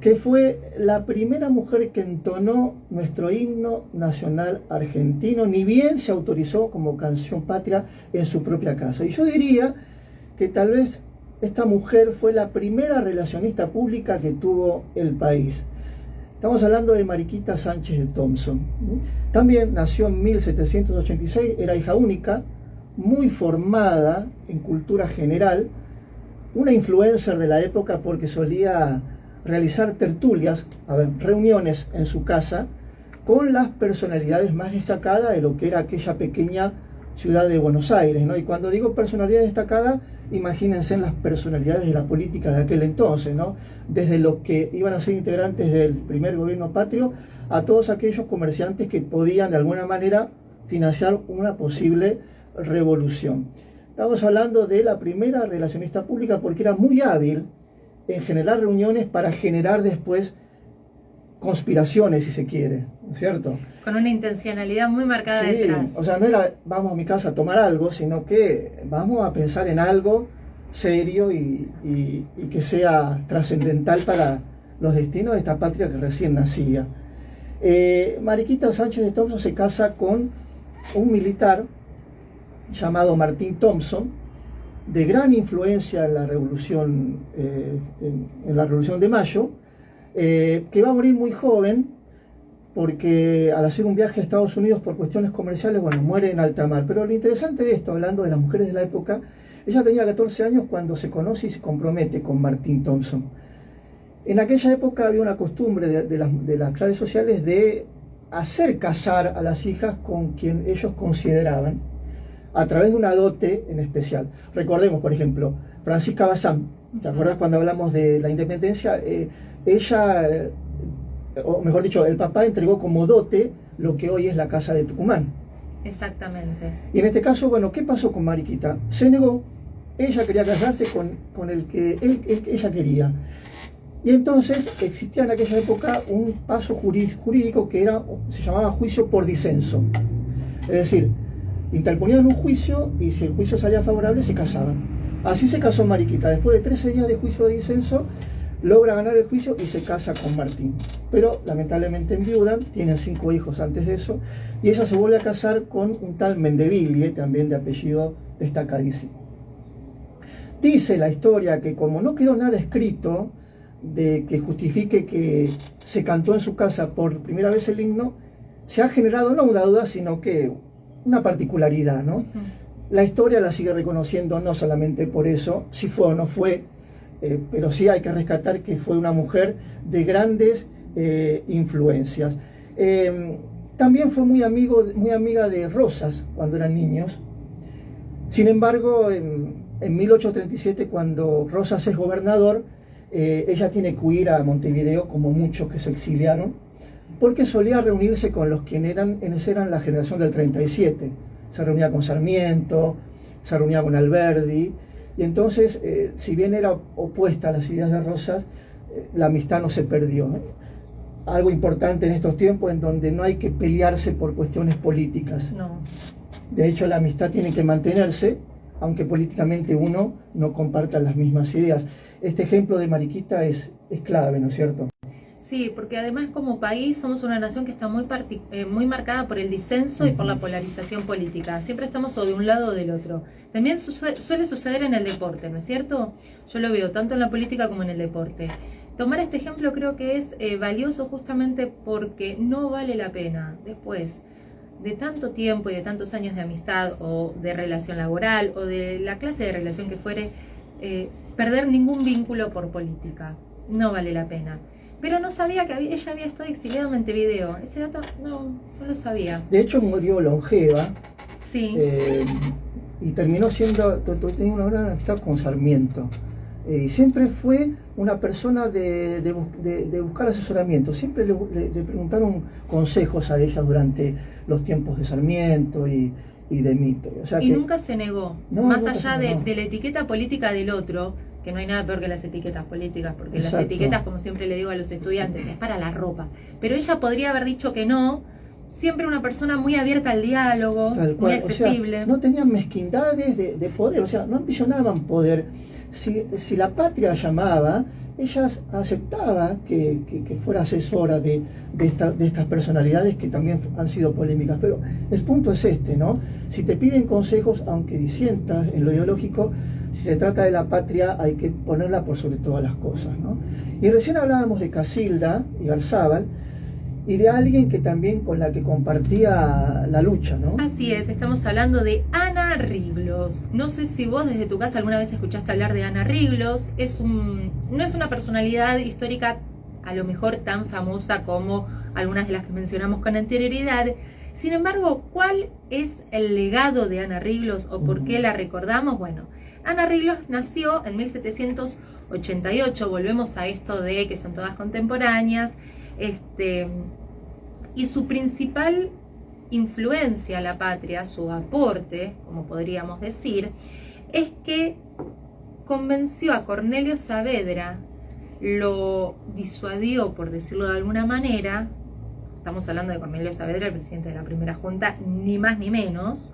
que fue la primera mujer que entonó nuestro himno nacional argentino, ni bien se autorizó como canción patria en su propia casa. Y yo diría que tal vez esta mujer fue la primera relacionista pública que tuvo el país. Estamos hablando de Mariquita Sánchez de Thompson. También nació en 1786, era hija única, muy formada en cultura general, una influencer de la época porque solía realizar tertulias, reuniones en su casa con las personalidades más destacadas de lo que era aquella pequeña ciudad de Buenos Aires, ¿no? Y cuando digo personalidad destacada, imagínense en las personalidades de la política de aquel entonces, ¿no? Desde los que iban a ser integrantes del primer gobierno patrio a todos aquellos comerciantes que podían de alguna manera financiar una posible revolución. Estamos hablando de la primera relacionista pública porque era muy hábil en generar reuniones para generar después conspiraciones, si se quiere, ¿no es cierto? Con una intencionalidad muy marcada Sí, detrás. o sea, no era vamos a mi casa a tomar algo, sino que vamos a pensar en algo serio y que sea trascendental para los destinos de esta patria que recién nacía. Mariquita Sánchez de Thompson se casa con un militar llamado Martín Thompson, de gran influencia en la Revolución, en la Revolución de Mayo, que va a morir muy joven porque al hacer un viaje a Estados Unidos por cuestiones comerciales, bueno, muere en alta mar. Pero lo interesante de esto, hablando de las mujeres de la época, ella tenía 14 años cuando se conoce y se compromete con Martín Thompson. En aquella época había una costumbre de las clases sociales de hacer casar a las hijas con quien ellos consideraban, a través de una dote en especial. Recordemos, por ejemplo, Francisca Bazán, ¿te acuerdas cuando hablamos de la independencia? Ella, o mejor dicho, el papá entregó como dote lo que hoy es la Casa de Tucumán. Exactamente. Y en este caso, bueno, ¿qué pasó con Mariquita? Se negó, ella quería casarse con el que ella quería. Y entonces existía en aquella época un paso jurídico que se llamaba juicio por disenso. Es decir, interponían un juicio y si el juicio salía favorable se casaban. Así se casó Mariquita. Después de 13 días de juicio de disenso, logra ganar el juicio y se casa con Martín. Pero lamentablemente enviudan, tienen 5 hijos antes de eso, y ella se vuelve a casar con un tal Mendeville, también de apellido destacadísimo. Dice la historia que como no quedó nada escrito de que justifique que se cantó en su casa por primera vez el himno, se ha generado no una duda, sino que una particularidad, ¿no? La historia la sigue reconociendo no solamente por eso, si fue o no fue, pero sí hay que rescatar que fue una mujer de grandes influencias. También fue muy amiga de Rosas cuando eran niños. Sin embargo, en 1837, cuando Rosas es gobernador, ella tiene que huir a Montevideo, como muchos que se exiliaron, porque solía reunirse con los que eran la generación del 37. Se reunía con Sarmiento, se reunía con Alberdi, y entonces, si bien era opuesta a las ideas de Rosas, la amistad no se perdió, ¿no? Algo importante en estos tiempos en donde no hay que pelearse por cuestiones políticas. No. De hecho, la amistad tiene que mantenerse, aunque políticamente uno no comparta las mismas ideas. Este ejemplo de Mariquita es clave, ¿no es cierto? Sí, porque además como país somos una nación que está muy marcada por el disenso y por la polarización política. Siempre estamos o de un lado o del otro. También suele suceder en el deporte, ¿no es cierto? Yo lo veo tanto en la política como en el deporte. Tomar este ejemplo creo que es valioso justamente porque no vale la pena después de tanto tiempo y de tantos años de amistad o de relación laboral o de la clase de relación que fuere, perder ningún vínculo por política. No vale la pena. Pero no sabía que ella había estado exiliada en Montevideo. Ese dato no lo sabía. De hecho, murió longeva. Sí. Y terminó tenía una gran amistad con Sarmiento. Y siempre fue una persona de buscar asesoramiento. Siempre le preguntaron consejos a ella durante los tiempos de Sarmiento y de Mitre. O sea, nunca se negó. Más allá de la etiqueta política del otro, que no hay nada peor que las etiquetas políticas, porque las etiquetas, como siempre le digo a los estudiantes, es para la ropa. Pero ella podría haber dicho que no, siempre una persona muy abierta al diálogo, Tal cual. muy accesible. O sea, no tenían mezquindades de poder, o sea, no ambicionaban poder. Si la patria llamaba, ella aceptaba que fuera asesora de estas personalidades que también han sido polémicas. Pero el punto es este, ¿no? Si te piden consejos, aunque disientas en lo ideológico, si se trata de la patria hay que ponerla por sobre todas las cosas, ¿no? Y recién hablábamos de Casilda y Garzábal, y de alguien que también con la que compartía la lucha, ¿no? Así es, estamos hablando de Ana Riglos. No sé si vos desde tu casa alguna vez escuchaste hablar de Ana Riglos. No es una personalidad histórica a lo mejor tan famosa como algunas de las que mencionamos con anterioridad. Sin embargo, ¿cuál es el legado de Ana Riglos o por qué la recordamos? Bueno, Ana Riglos nació en 1788, volvemos a esto de que son todas contemporáneas. Y su principal influencia a la patria, su aporte, como podríamos decir, es que convenció a Cornelio Saavedra, lo disuadió, por decirlo de alguna manera. Estamos hablando de Cornelio Saavedra, el presidente de la primera junta, ni más ni menos,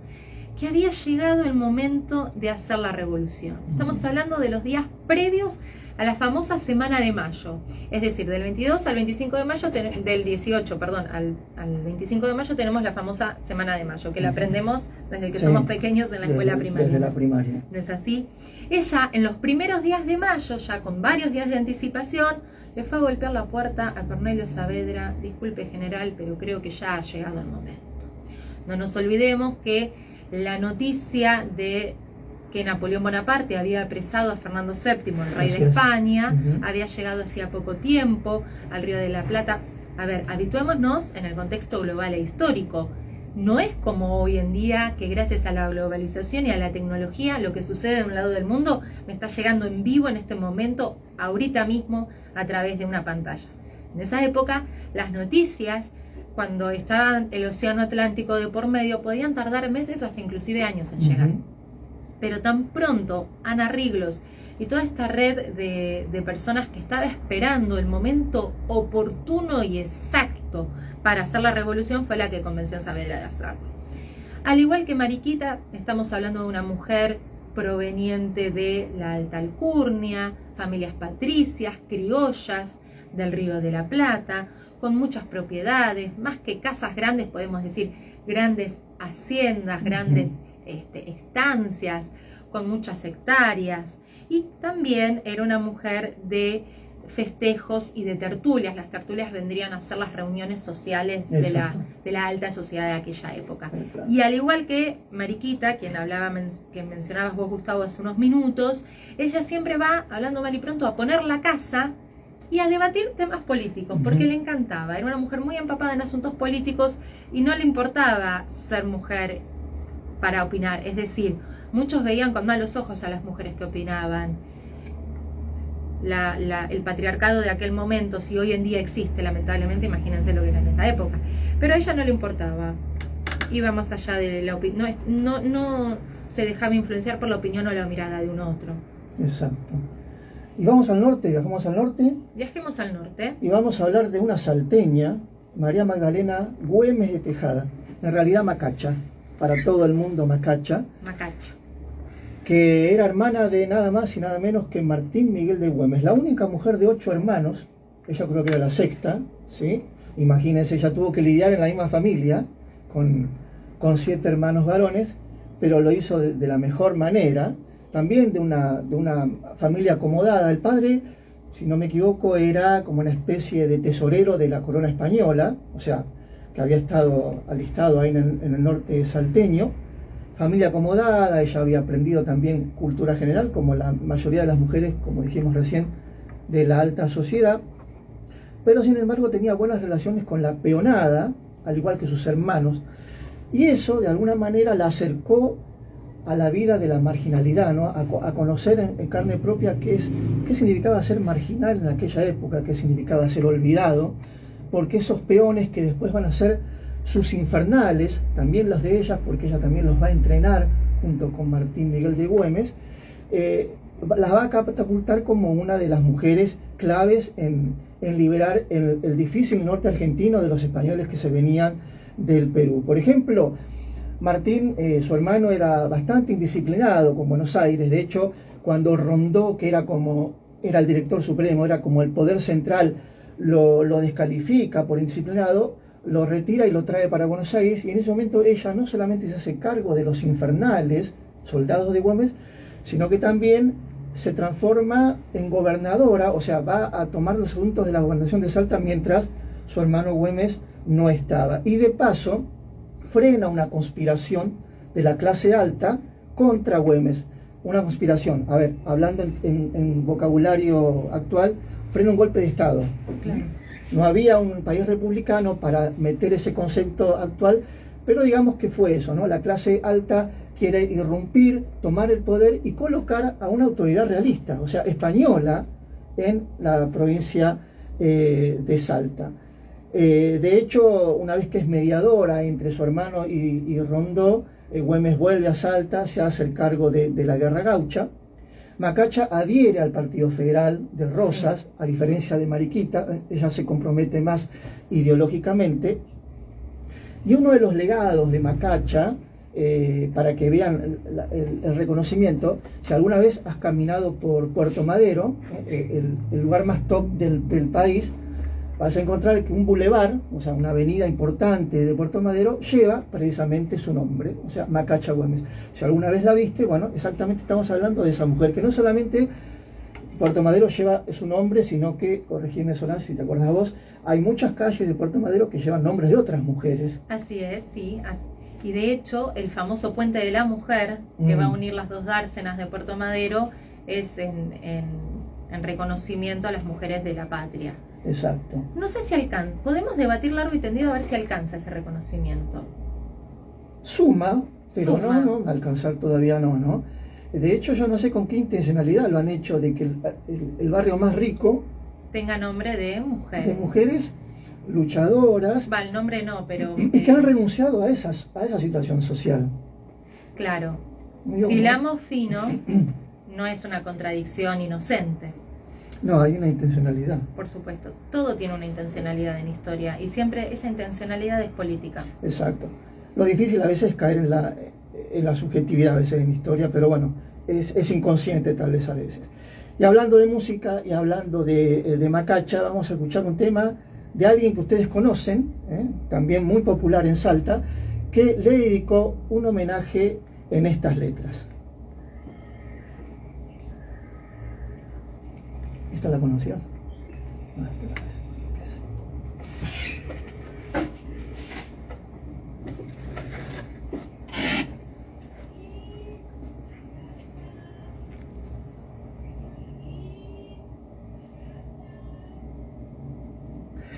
que había llegado el momento de hacer la revolución. Estamos hablando de los días previos a la famosa Semana de Mayo, es decir, del 22 al 25 de mayo, del 18, perdón, al 25 de mayo tenemos la famosa Semana de Mayo, que la aprendemos desde que somos pequeños en la escuela primaria. Desde la primaria. ¿No es así? Ella, en los primeros días de mayo, ya con varios días de anticipación, le fue a golpear la puerta a Cornelio Saavedra: disculpe general, pero creo que ya ha llegado el momento. No nos olvidemos que la noticia de que Napoleón Bonaparte había apresado a Fernando VII, el rey de España, había llegado hacía poco tiempo al Río de la Plata. A ver, habituémonos en el contexto global e histórico. No es como hoy en día que gracias a la globalización y a la tecnología lo que sucede de un lado del mundo me está llegando en vivo en este momento, ahorita mismo, a través de una pantalla. En esa época, las noticias, cuando estaba el océano Atlántico de por medio, podían tardar meses o hasta inclusive años en llegar. Pero tan pronto Ana Riglos y toda esta red de personas que estaba esperando el momento oportuno y exacto para hacer la revolución fue la que convenció a Saavedra de hacerlo. Al igual que Mariquita, estamos hablando de una mujer proveniente de la alta alcurnia, familias patricias, criollas del Río de la Plata, con muchas propiedades, más que casas grandes, podemos decir grandes haciendas, grandes estancias, con muchas hectáreas. Y también era una mujer de festejos y de tertulias. Las tertulias vendrían a ser las reuniones sociales de la alta sociedad de aquella época. Y al igual que Mariquita, quien que mencionabas vos, Gustavo, hace unos minutos, ella siempre va, hablando mal y pronto, a poner la casa y a debatir temas políticos, porque le encantaba. Era una mujer muy empapada en asuntos políticos y no le importaba ser mujer para opinar. Es decir, muchos veían con malos ojos a las mujeres que opinaban. El patriarcado de aquel momento, si hoy en día existe, lamentablemente, imagínense lo que era en esa época. Pero a ella no le importaba. Iba más allá de la opinión. No se dejaba influenciar por la opinión o la mirada de un otro. Exacto. Y vamos al norte, viajamos al norte. Viajemos al norte. Y vamos a hablar de una salteña, María Magdalena Güemes de Tejada. En realidad Macacha, para todo el mundo Macacha. Macacha. Que era hermana de nada más y nada menos que Martín Miguel de Güemes, la única mujer de 8 hermanos. Ella creo que era la sexta, ¿sí? Imagínense, ella tuvo que lidiar en la misma familia con 7 hermanos varones, pero lo hizo de la mejor manera. También de una familia acomodada. El padre, si no me equivoco, era como una especie de tesorero de la corona española, o sea, que había estado alistado ahí en el norte salteño. Familia acomodada, ella había aprendido también cultura general, como la mayoría de las mujeres, como dijimos recién, de la alta sociedad, pero sin embargo tenía buenas relaciones con la peonada, al igual que sus hermanos, y eso de alguna manera la acercó a la vida de la marginalidad, ¿no? A conocer en carne propia qué significaba ser marginal en aquella época, qué significaba ser olvidado, porque esos peones que después van a ser sus infernales, también los de ella, porque ella también los va a entrenar junto con Martín Miguel de Güemes, las va a catapultar como una de las mujeres claves en liberar el difícil norte argentino de los españoles que se venían del Perú. Por ejemplo, Martín, su hermano, era bastante indisciplinado con Buenos Aires. De hecho, cuando Rondó, que era el director supremo, era como el poder central, lo descalifica por indisciplinado, lo retira y lo trae para Buenos Aires, y en ese momento ella no solamente se hace cargo de los infernales, soldados de Güemes, sino que también se transforma en gobernadora, o sea, va a tomar los asuntos de la gobernación de Salta mientras su hermano Güemes no estaba. Y de paso, frena una conspiración de la clase alta contra Güemes. Una conspiración, a ver, hablando en vocabulario actual, frena un golpe de Estado. Claro. No había un país republicano para meter ese concepto actual, pero digamos que fue eso, ¿no? La clase alta quiere irrumpir, tomar el poder y colocar a una autoridad realista, o sea, española, en la provincia de Salta. De hecho, una vez que es mediadora entre su hermano y Rondó, Güemes vuelve a Salta, se hace el cargo de la guerra gaucha. Macacha adhiere al Partido Federal de Rosas, sí, a diferencia de Mariquita, ella se compromete más ideológicamente. Y uno de los legados de Macacha, para que vean el reconocimiento, si alguna vez has caminado por Puerto Madero, el lugar más top del país, vas a encontrar que un bulevar, o sea, una avenida importante de Puerto Madero, lleva precisamente su nombre, o sea, Macacha Güemes. Si alguna vez la viste, bueno, exactamente estamos hablando de esa mujer, que no solamente Puerto Madero lleva su nombre, sino que, corregime Solán, si te acuerdas vos, hay muchas calles de Puerto Madero que llevan nombres de otras mujeres. Así es, sí. Y de hecho, el famoso Puente de la Mujer, que va a unir las dos dársenas de Puerto Madero, es en reconocimiento a las mujeres de la patria. Exacto. No sé si alcanza, podemos debatir largo y tendido a ver si alcanza ese reconocimiento. Suma, pero no, alcanzar todavía no. De hecho, yo no sé con qué intencionalidad lo han hecho de que el barrio más rico tenga nombre de mujer. De mujeres luchadoras. Va, el nombre no, pero... Y que han renunciado a esa situación social. Claro. Si hilamos fino, no es una contradicción inocente. No, hay una intencionalidad. Por supuesto, todo tiene una intencionalidad en historia y siempre esa intencionalidad es política. Exacto. Lo difícil a veces es caer en la subjetividad a veces en historia, pero bueno, es inconsciente tal vez a veces. Y hablando de música y hablando de Macacha, vamos a escuchar un tema de alguien que ustedes conocen, también muy popular en Salta, que le dedicó un homenaje en estas letras. ¿Esta la conocías? No, esta la ves. ¿Qué es?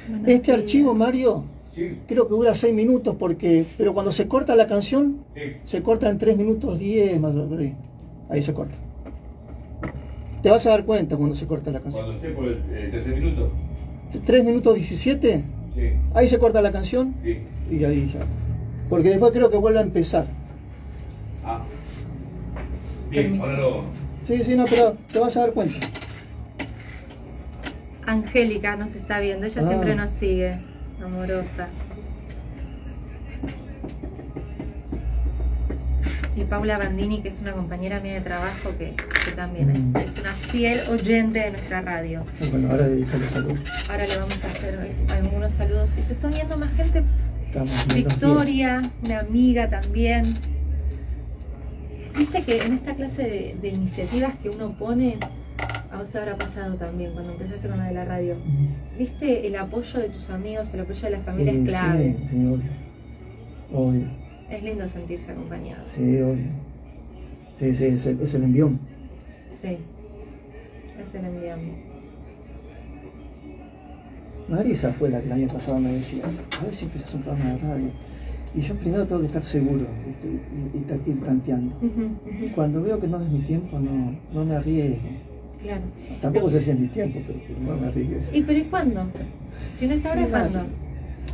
Bueno, este archivo, Mario, sí, creo que dura 6 minutos, pero cuando se corta la canción, sí, se corta en 3 minutos 10, más o menos. Ahí se corta. Te vas a dar cuenta cuando se corta la canción. Cuando esté por el tercer minuto. 3 minutos 17. Sí. Ahí se corta la canción. Sí. Y ahí ya. Porque después creo que vuelve a empezar. Ah. Bien, ahora lo... Sí, no, pero te vas a dar cuenta. Angélica nos está viendo, ella siempre nos sigue, amorosa. Y Paula Bandini, que es una compañera mía de trabajo que también es una fiel oyente de nuestra radio. Bueno, ahora dedicarle salud. Ahora le vamos a hacer algunos saludos. Y se está uniendo más gente. Victoria, una amiga también. Viste que en esta clase de iniciativas que uno pone, a vos te habrá pasado también cuando empezaste con la de la radio. Viste, el apoyo de tus amigos, el apoyo de la familia es clave. Sí, obvio. Es lindo sentirse acompañado. Sí, obvio. Sí, es el envión. Sí, es el envión. Marisa fue la que el año pasado me decía, a ver si empiezas un programa de radio. Y yo primero tengo que estar seguro y ir tanteando. Cuando veo que no es mi tiempo, no me arriesgo. Claro. Tampoco sé si es mi tiempo, pero no me arriesgo. ¿Pero y cuándo? Si no es ahora, ¿cuándo?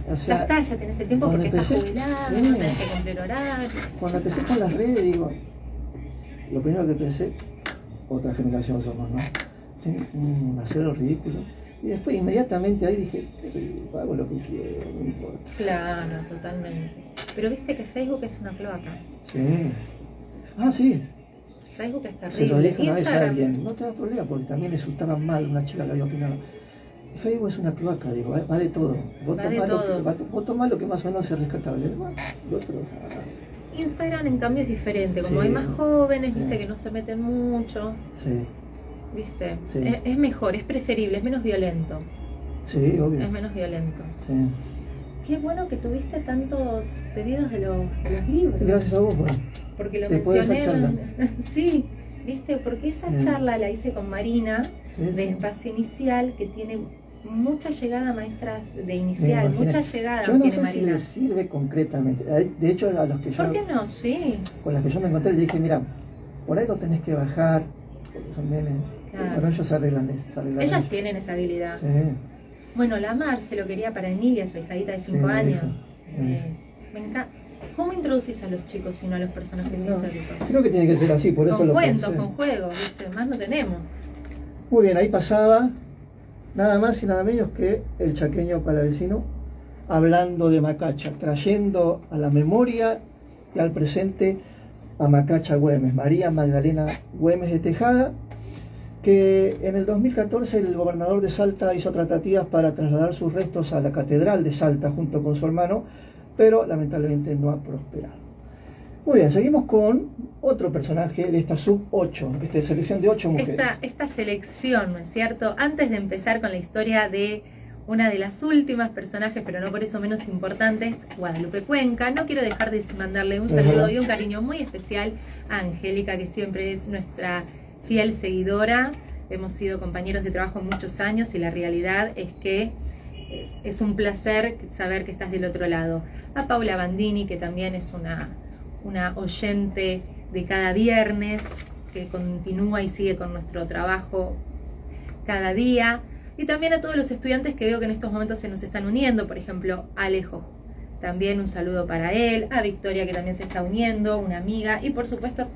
O sea, ya tenés el tiempo porque estás jubilado, no tenés que cumplir horario. Cuando empecé con las redes, digo, lo primero que pensé, otra generación somos, ¿no? Hacer lo ridículo. Y después inmediatamente ahí dije, hago lo que quiero, no importa. Claro, totalmente. Pero viste que Facebook es una cloaca. Sí. Ah, sí. Facebook es terrible. Se lo dije una vez a Instagram, alguien. No te da problema porque también le asustaban mal, una chica lo había opinado. Facebook es una cloaca, digo, va de todo. Vos Va de tomás todo. vos tomás lo que más o menos es rescatable. Lo otro, Instagram en cambio es diferente, como Sí. hay más jóvenes, Sí. viste que no se meten mucho, sí, viste, Sí. es mejor, es preferible, es menos violento, sí, obvio. es menos violento. Sí. Qué bueno que tuviste tantos pedidos de los libros, Gracias a vos, bueno. porque lo después de esa mencioné, charla. sí, viste, porque esa charla la hice con Marina Sí, de sí. Espacio Inicial, que tiene mucha llegada, maestras de Me inicial, imagino. mucha llegada Yo no tiene sé si Marina. les sirve concretamente. De hecho, a los que yo, ¿Por qué no? Sí. con las que yo me encontré, le dije, mira, por ahí lo tenés que bajar, porque son nenes. Claro. Bueno, ellos se arreglan. Se arreglan Ellas ellos. tienen esa habilidad. Sí. Bueno, la Mar se lo quería para Emilia, su hijadita de 5 Sí, años. me Me encanta. ¿Cómo introducís a los chicos si no a los personajes No, históricos? creo que tiene que ser así, por eso Con lo cuentos, pensé. con juegos, ¿viste? Más no tenemos. Muy bien, ahí pasaba nada más y nada menos que el chaqueño palavecino hablando de Macacha, trayendo a la memoria y al presente a Macacha Güemes, María Magdalena Güemes de Tejada, que en el 2014 el gobernador de Salta hizo tratativas para trasladar sus restos a la Catedral de Salta junto con su hermano, pero lamentablemente no ha prosperado. Muy bien, seguimos con otro personaje de esta sub-8, esta selección de 8 mujeres. Esta selección, ¿no es cierto? Antes de empezar con la historia de una de las últimas personajes, pero no por eso menos importantes, Guadalupe Cuenca, no quiero dejar de mandarle un saludo y un cariño muy especial a Angélica, que siempre es nuestra fiel seguidora. Hemos sido compañeros de trabajo muchos años y la realidad es que es un placer saber que estás del otro lado. A Paula Bandini, que también es una oyente de cada viernes, que continúa y sigue con nuestro trabajo cada día. Y también a todos los estudiantes que veo que en estos momentos se nos están uniendo, por ejemplo, Alejo. También un saludo para él, a Victoria, que también se está uniendo, una amiga, y por supuesto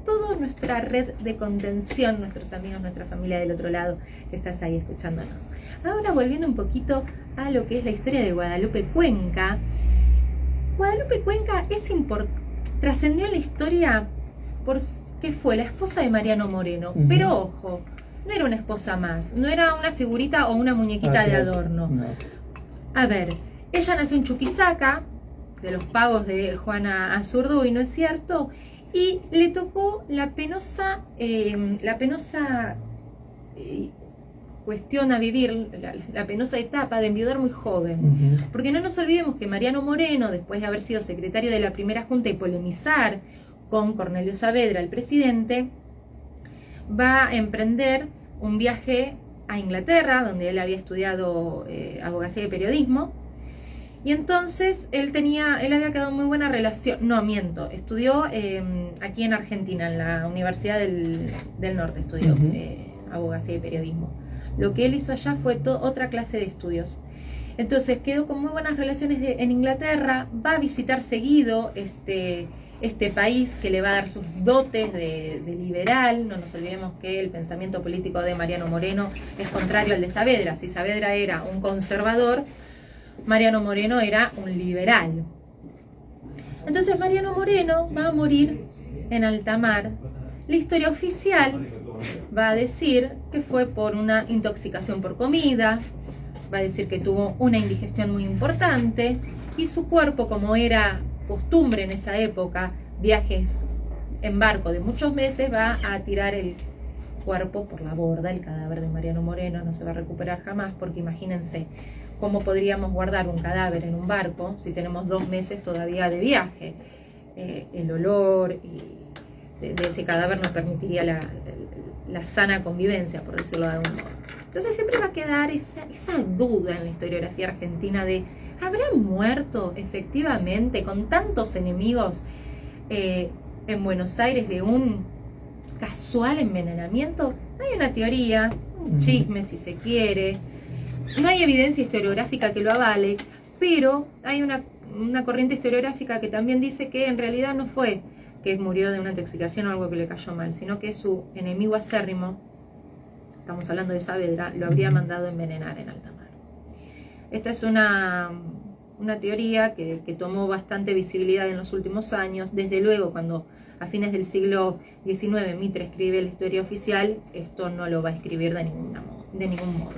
toda nuestra red de contención, nuestros amigos, nuestra familia del otro lado, que estás ahí escuchándonos. Ahora volviendo un poquito a lo que es la historia de Guadalupe Cuenca. Guadalupe Cuenca trascendió en la historia porque fue la esposa de Mariano Moreno, pero ojo, no era una esposa más, no era una figurita o una muñequita de adorno. No. A ver, ella nació en Chuquisaca, de los pagos de Juana Azurduy, ¿no es cierto? Y le tocó la penosa cuestión a vivir, la penosa etapa de enviudar muy joven. Porque no nos olvidemos que Mariano Moreno, después de haber sido secretario de la primera junta y polemizar con Cornelio Saavedra, el presidente, va a emprender un viaje a Inglaterra, donde él había estudiado abogacía y periodismo. Y entonces él había quedado en muy buena relación, no miento, estudió aquí en Argentina, en la Universidad del Norte, estudió abogacía y periodismo. Lo que él hizo allá fue otra clase de estudios. Entonces quedó con muy buenas relaciones en Inglaterra, va a visitar seguido este país que le va a dar sus dotes de liberal. No nos olvidemos que el pensamiento político de Mariano Moreno es contrario al de Saavedra. Si Saavedra era un conservador, Mariano Moreno era un liberal. Entonces Mariano Moreno va a morir en alta mar. La historia oficial va a decir que fue por una intoxicación por comida, va a decir que tuvo una indigestión muy importante y su cuerpo, como era costumbre en esa época, viajes en barco de muchos meses, va a tirar el cuerpo por la borda. El cadáver de Mariano Moreno no se va a recuperar jamás, porque imagínense cómo podríamos guardar un cadáver en un barco si tenemos 2 meses todavía de viaje. El olor de ese cadáver no permitiría la sana convivencia, por decirlo de algún modo. Entonces siempre va a quedar esa duda en la historiografía argentina de ¿habrá muerto efectivamente con tantos enemigos en Buenos Aires de un casual envenenamiento? Hay una teoría, un chisme si se quiere, no hay evidencia historiográfica que lo avale, pero hay una corriente historiográfica que también dice que en realidad no fue que murió de una intoxicación o algo que le cayó mal, sino que su enemigo acérrimo estamos hablando de Saavedra, lo habría mandado envenenar en alta mar. Esta es una teoría que tomó bastante visibilidad en los últimos años. Desde luego, cuando a fines del siglo XIX Mitre escribe la historia oficial, esto no lo va a escribir de ningún modo.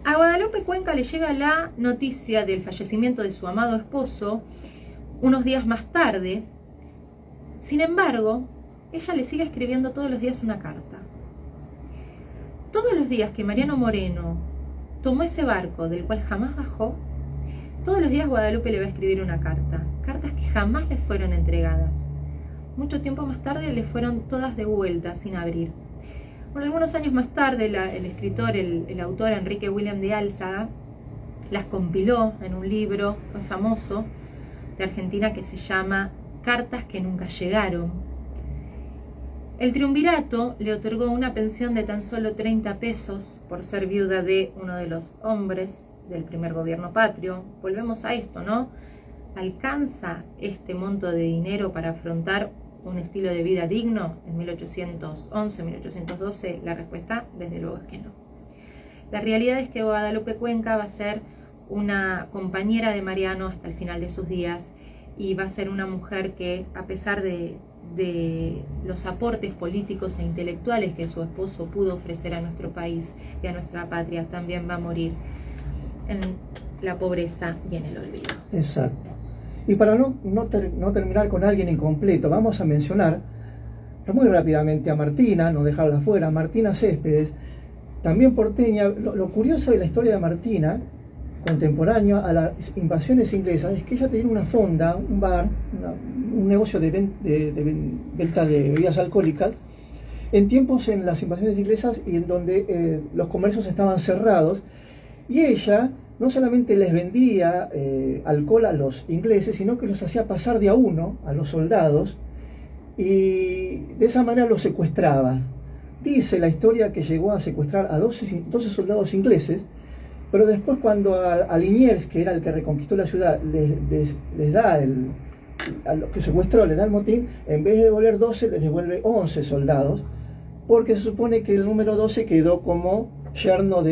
A Guadalupe Cuenca le llega la noticia del fallecimiento de su amado esposo unos días más tarde. Sin embargo, ella le sigue escribiendo todos los días una carta. Todos los días que Mariano Moreno tomó ese barco del cual jamás bajó, todos los días Guadalupe le va a escribir una carta. Cartas que jamás le fueron entregadas. Mucho tiempo más tarde le fueron todas devueltas sin abrir. Bueno, algunos años más tarde el escritor, el autor Enrique William de Álzaga las compiló en un libro muy famoso de Argentina que se llama Cartas que nunca llegaron. El triunvirato le otorgó una pensión de tan solo 30 pesos por ser viuda de uno de los hombres del primer gobierno patrio. Volvemos a esto, ¿no? ¿Alcanza este monto de dinero para afrontar un estilo de vida digno en 1811, 1812? La respuesta, desde luego, es que no. La realidad es que Guadalupe Cuenca va a ser una compañera de Mariano hasta el final de sus días y va a ser una mujer que, a pesar de los aportes políticos e intelectuales que su esposo pudo ofrecer a nuestro país y a nuestra patria, también va a morir en la pobreza y en el olvido. Exacto. Y para no terminar con alguien incompleto, vamos a mencionar muy rápidamente a Martina, no dejarla fuera, Martina Céspedes, también porteña. Lo curioso de la historia de Martina, contemporáneo a las invasiones inglesas, es que ella tenía una fonda, un bar, un negocio de venta de bebidas alcohólicas, en tiempos en las invasiones inglesas y en donde los comercios estaban cerrados, y ella no solamente les vendía alcohol a los ingleses, sino que los hacía pasar de a uno a los soldados, y de esa manera los secuestraba. Dice la historia que llegó a secuestrar a 12 soldados ingleses, pero después cuando a Liniers, que era el que reconquistó la ciudad, les da a los que secuestró, les da el motín, en vez de devolver 12, les devuelve 11 soldados, porque se supone que el número 12 quedó como yerno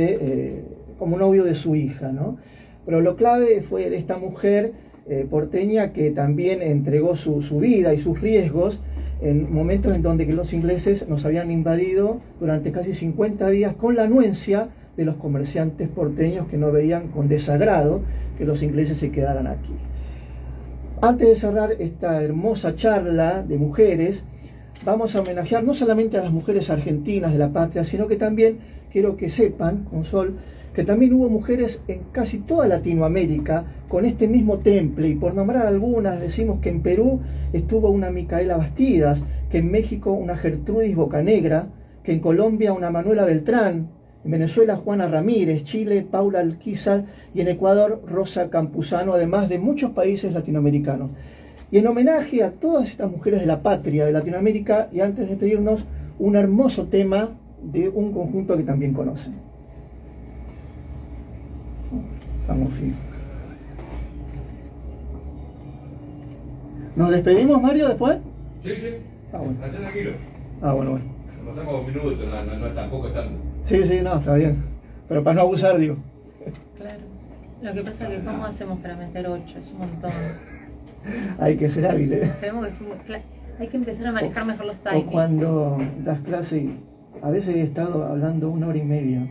como novio de su hija, ¿no? Pero lo clave fue de esta mujer porteña que también entregó su vida y sus riesgos en momentos en donde los ingleses nos habían invadido durante casi 50 días con la anuencia de los comerciantes porteños que no veían con desagrado que los ingleses se quedaran aquí. Antes de cerrar esta hermosa charla de mujeres, vamos a homenajear no solamente a las mujeres argentinas de la patria, sino que también quiero que sepan, con Sol, que también hubo mujeres en casi toda Latinoamérica con este mismo temple, y por nombrar algunas, decimos que en Perú estuvo una Micaela Bastidas, que en México una Gertrudis Bocanegra, que en Colombia una Manuela Beltrán, en Venezuela Juana Ramírez, Chile Paula Alquizar y en Ecuador Rosa Campuzano, además de muchos países latinoamericanos. Y en homenaje a todas estas mujeres de la patria de Latinoamérica, y antes de pedirnos un hermoso tema de un conjunto que también conocen. Vamos, fin. ¿Nos despedimos, Mario, después? Sí. Bueno. Hacé tranquilo. Bueno. Nos pasamos 2 minutos, no es tampoco tanto. Sí, no, está bien. Pero para no abusar, digo. Claro. Lo que pasa es que ¿cómo hacemos para meter 8? Es un montón. Hay que ser hábil, ¿eh? Hay que empezar a manejar mejor los O timings. cuando das clase, a veces he estado hablando 1 hora y media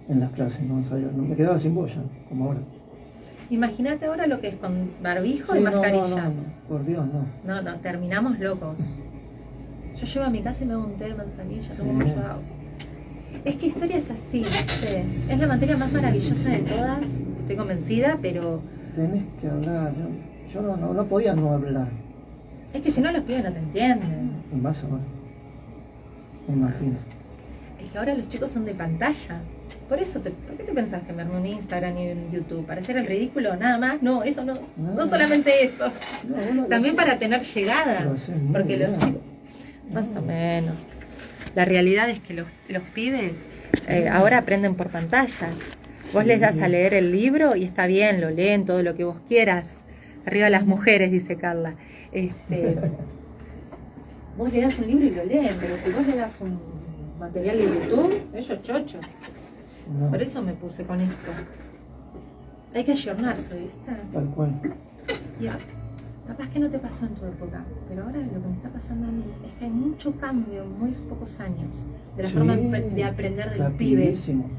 en las clases, no me quedaba sin boya, como ahora. Imagínate ahora lo que es con barbijo Sí, y mascarilla. No, por Dios, no. No, terminamos locos. Yo llego a mi casa y me hago un té de manzanilla, tomo mucho agua. Es que historia es así, ¿viste? Es la materia más maravillosa de todas, estoy convencida, pero... Tenés que hablar, yo no podía no hablar. Es que si no los pibes no te entienden. Y más ahora, me imagino. Es que ahora los chicos son de pantalla. Por eso, ¿por qué te pensás que me armé un Instagram y un YouTube? ¿Para hacer el ridículo? Nada más. No, eso no. No solamente eso. También para tener llegada. Porque los chicos... Más o menos. La realidad es que los pibes ahora aprenden por pantallas. Vos les das a leer el libro y está bien, lo leen todo lo que vos quieras. Arriba las mujeres, dice Carla. Vos le das un libro y lo leen, pero si vos le das material de YouTube, ellos chocho. No, Por eso me puse con esto. Hay que ayornarse, ¿viste? tal cual. Ya. Capaz que no te pasó en tu época, pero ahora lo que me está pasando a mí es que hay mucho cambio en muy pocos años de la Sí, forma de aprender de los pibes. rapidísimo.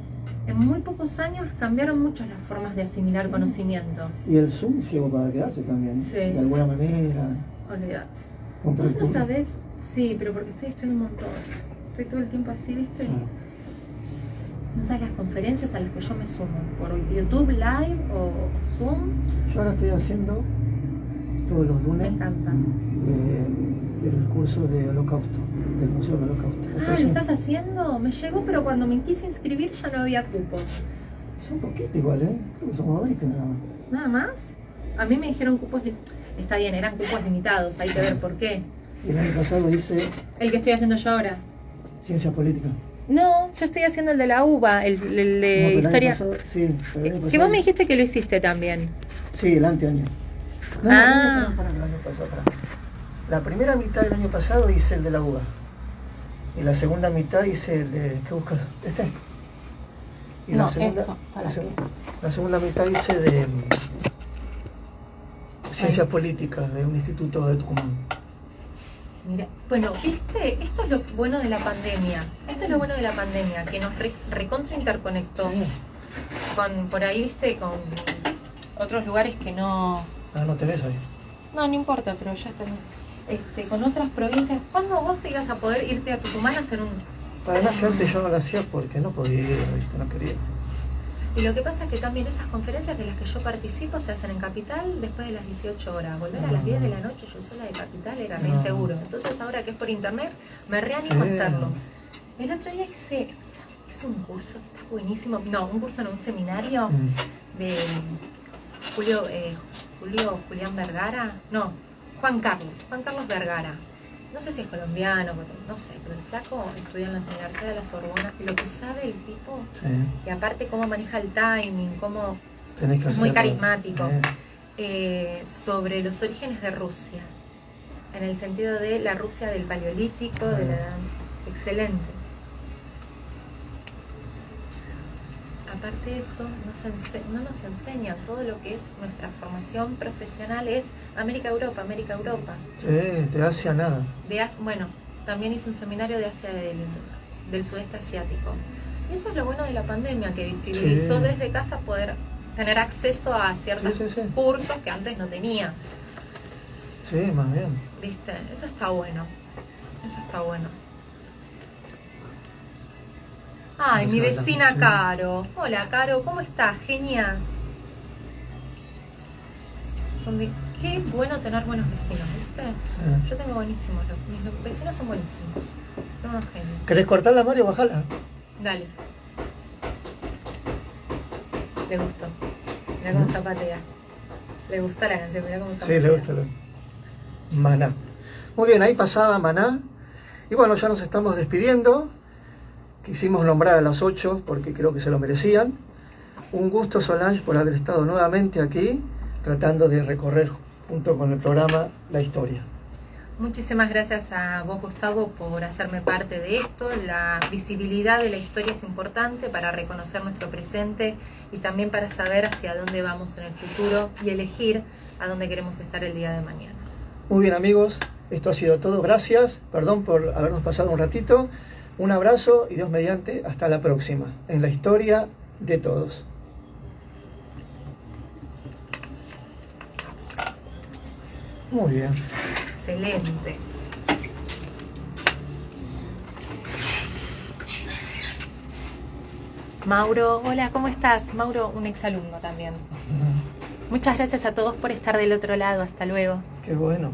En muy pocos años cambiaron mucho las formas de asimilar conocimiento. Y el Zoom llegó para quedarse también, Sí. de alguna manera. Olvídate. Con Vos no Turno. sabés, sí, pero porque estoy estudiando un montón. Estoy todo el tiempo así, ¿viste? Claro. No sabes las conferencias a las que yo me sumo, por YouTube Live o Zoom, Yo ahora estoy haciendo todos los me lunes encanta. el curso de Holocausto, del Museo del Holocausto. Ah, Entonces, ¿lo estás haciendo? Me llegó, pero cuando me quise inscribir ya no había cupos. es un poquito igual, ¿eh? Creo que somos 20 nada más. ¿Nada más? A mí me dijeron cupos... Está bien, eran cupos limitados, hay que ver por qué. Y el año pasado hice El que estoy haciendo yo ahora. Ciencia Política. No, yo estoy haciendo el de la UBA, el No, de pero el año historia... pasado- sí, pero el año Que pasado- vos me dijiste que lo hiciste también. Sí, el anteaño. No, Ah. para el año pasado, pará. La primera mitad del año pasado hice el de la UBA. Y la segunda mitad hice el de... ¿Qué buscas? ¿Este? Y No, esto, ¿para qué? la segunda mitad hice de Ciencias Políticas de un instituto de Tucumán. Mira, bueno, viste, esto es lo bueno de la pandemia. Esto es lo bueno de la pandemia, que nos recontra interconectó con, por ahí, viste, con otros lugares que no... Ah, no tenés ahí. No, no importa, pero ya está. Con otras provincias. ¿Cuándo vos te ibas a poder irte a Tucumán a hacer un...? Además que antes yo no lo hacía porque no podía ir, ¿viste? No quería. Y lo que pasa es que también esas conferencias de las que yo participo se hacen en Capital después de las 18 horas. Volver a las 10 de la noche yo sola de Capital era re No. inseguro. Entonces ahora que es por internet, me reanimo a Sí. hacerlo. El otro día hice un curso que está buenísimo. No, un curso en un seminario de Julián Vergara. No, Juan Carlos Vergara. No sé si es colombiano, no sé, pero el flaco estudió en la Universidad de la Sorbona. Y lo que sabe el tipo, Sí, y aparte cómo maneja el timing, cómo tenés que es muy hacerlo. carismático, sobre los orígenes de Rusia, en el sentido de la Rusia del Paleolítico, de la edad. Excelente. Aparte de eso, no nos enseñan todo lo que es nuestra formación profesional, es América-Europa, América-Europa. Sí, de Asia nada. Bueno, también hice un seminario de Asia del sudeste asiático. Y eso es lo bueno de la pandemia, que visibilizó Sí. desde casa poder tener acceso a ciertos Sí. cursos que antes no tenías. Sí, más bien. ¿Viste? Eso está bueno. Eso está bueno. Ay, mi vecina Sí. Caro. Hola, Caro, ¿cómo estás? Genial. Qué bueno tener buenos vecinos, ¿viste? Sí. Yo tengo buenísimos, mis vecinos son buenísimos. Son unos genios. ¿Querés cortarla, Mario? Bajala. Dale. Le gustó. Mirá cómo zapatea. Le gusta la canción, mirá cómo zapatea. Sí, le gusta. Maná. Muy bien, ahí pasaba Maná. Y bueno, ya nos estamos despidiendo. Quisimos nombrar a las 8 porque creo que se lo merecían. Un gusto, Solange, por haber estado nuevamente aquí, tratando de recorrer junto con el programa la historia. Muchísimas gracias a vos, Gustavo, por hacerme parte de esto. La visibilidad de la historia es importante para reconocer nuestro presente y también para saber hacia dónde vamos en el futuro y elegir a dónde queremos estar el día de mañana. Muy bien, amigos, esto ha sido todo. Gracias, perdón por habernos pasado un ratito. Un abrazo y Dios mediante, hasta la próxima, en la historia de todos. Muy bien. Excelente. Mauro, hola, ¿cómo estás? Mauro, un exalumno también. Muchas gracias a todos por estar del otro lado. Hasta luego. Qué bueno.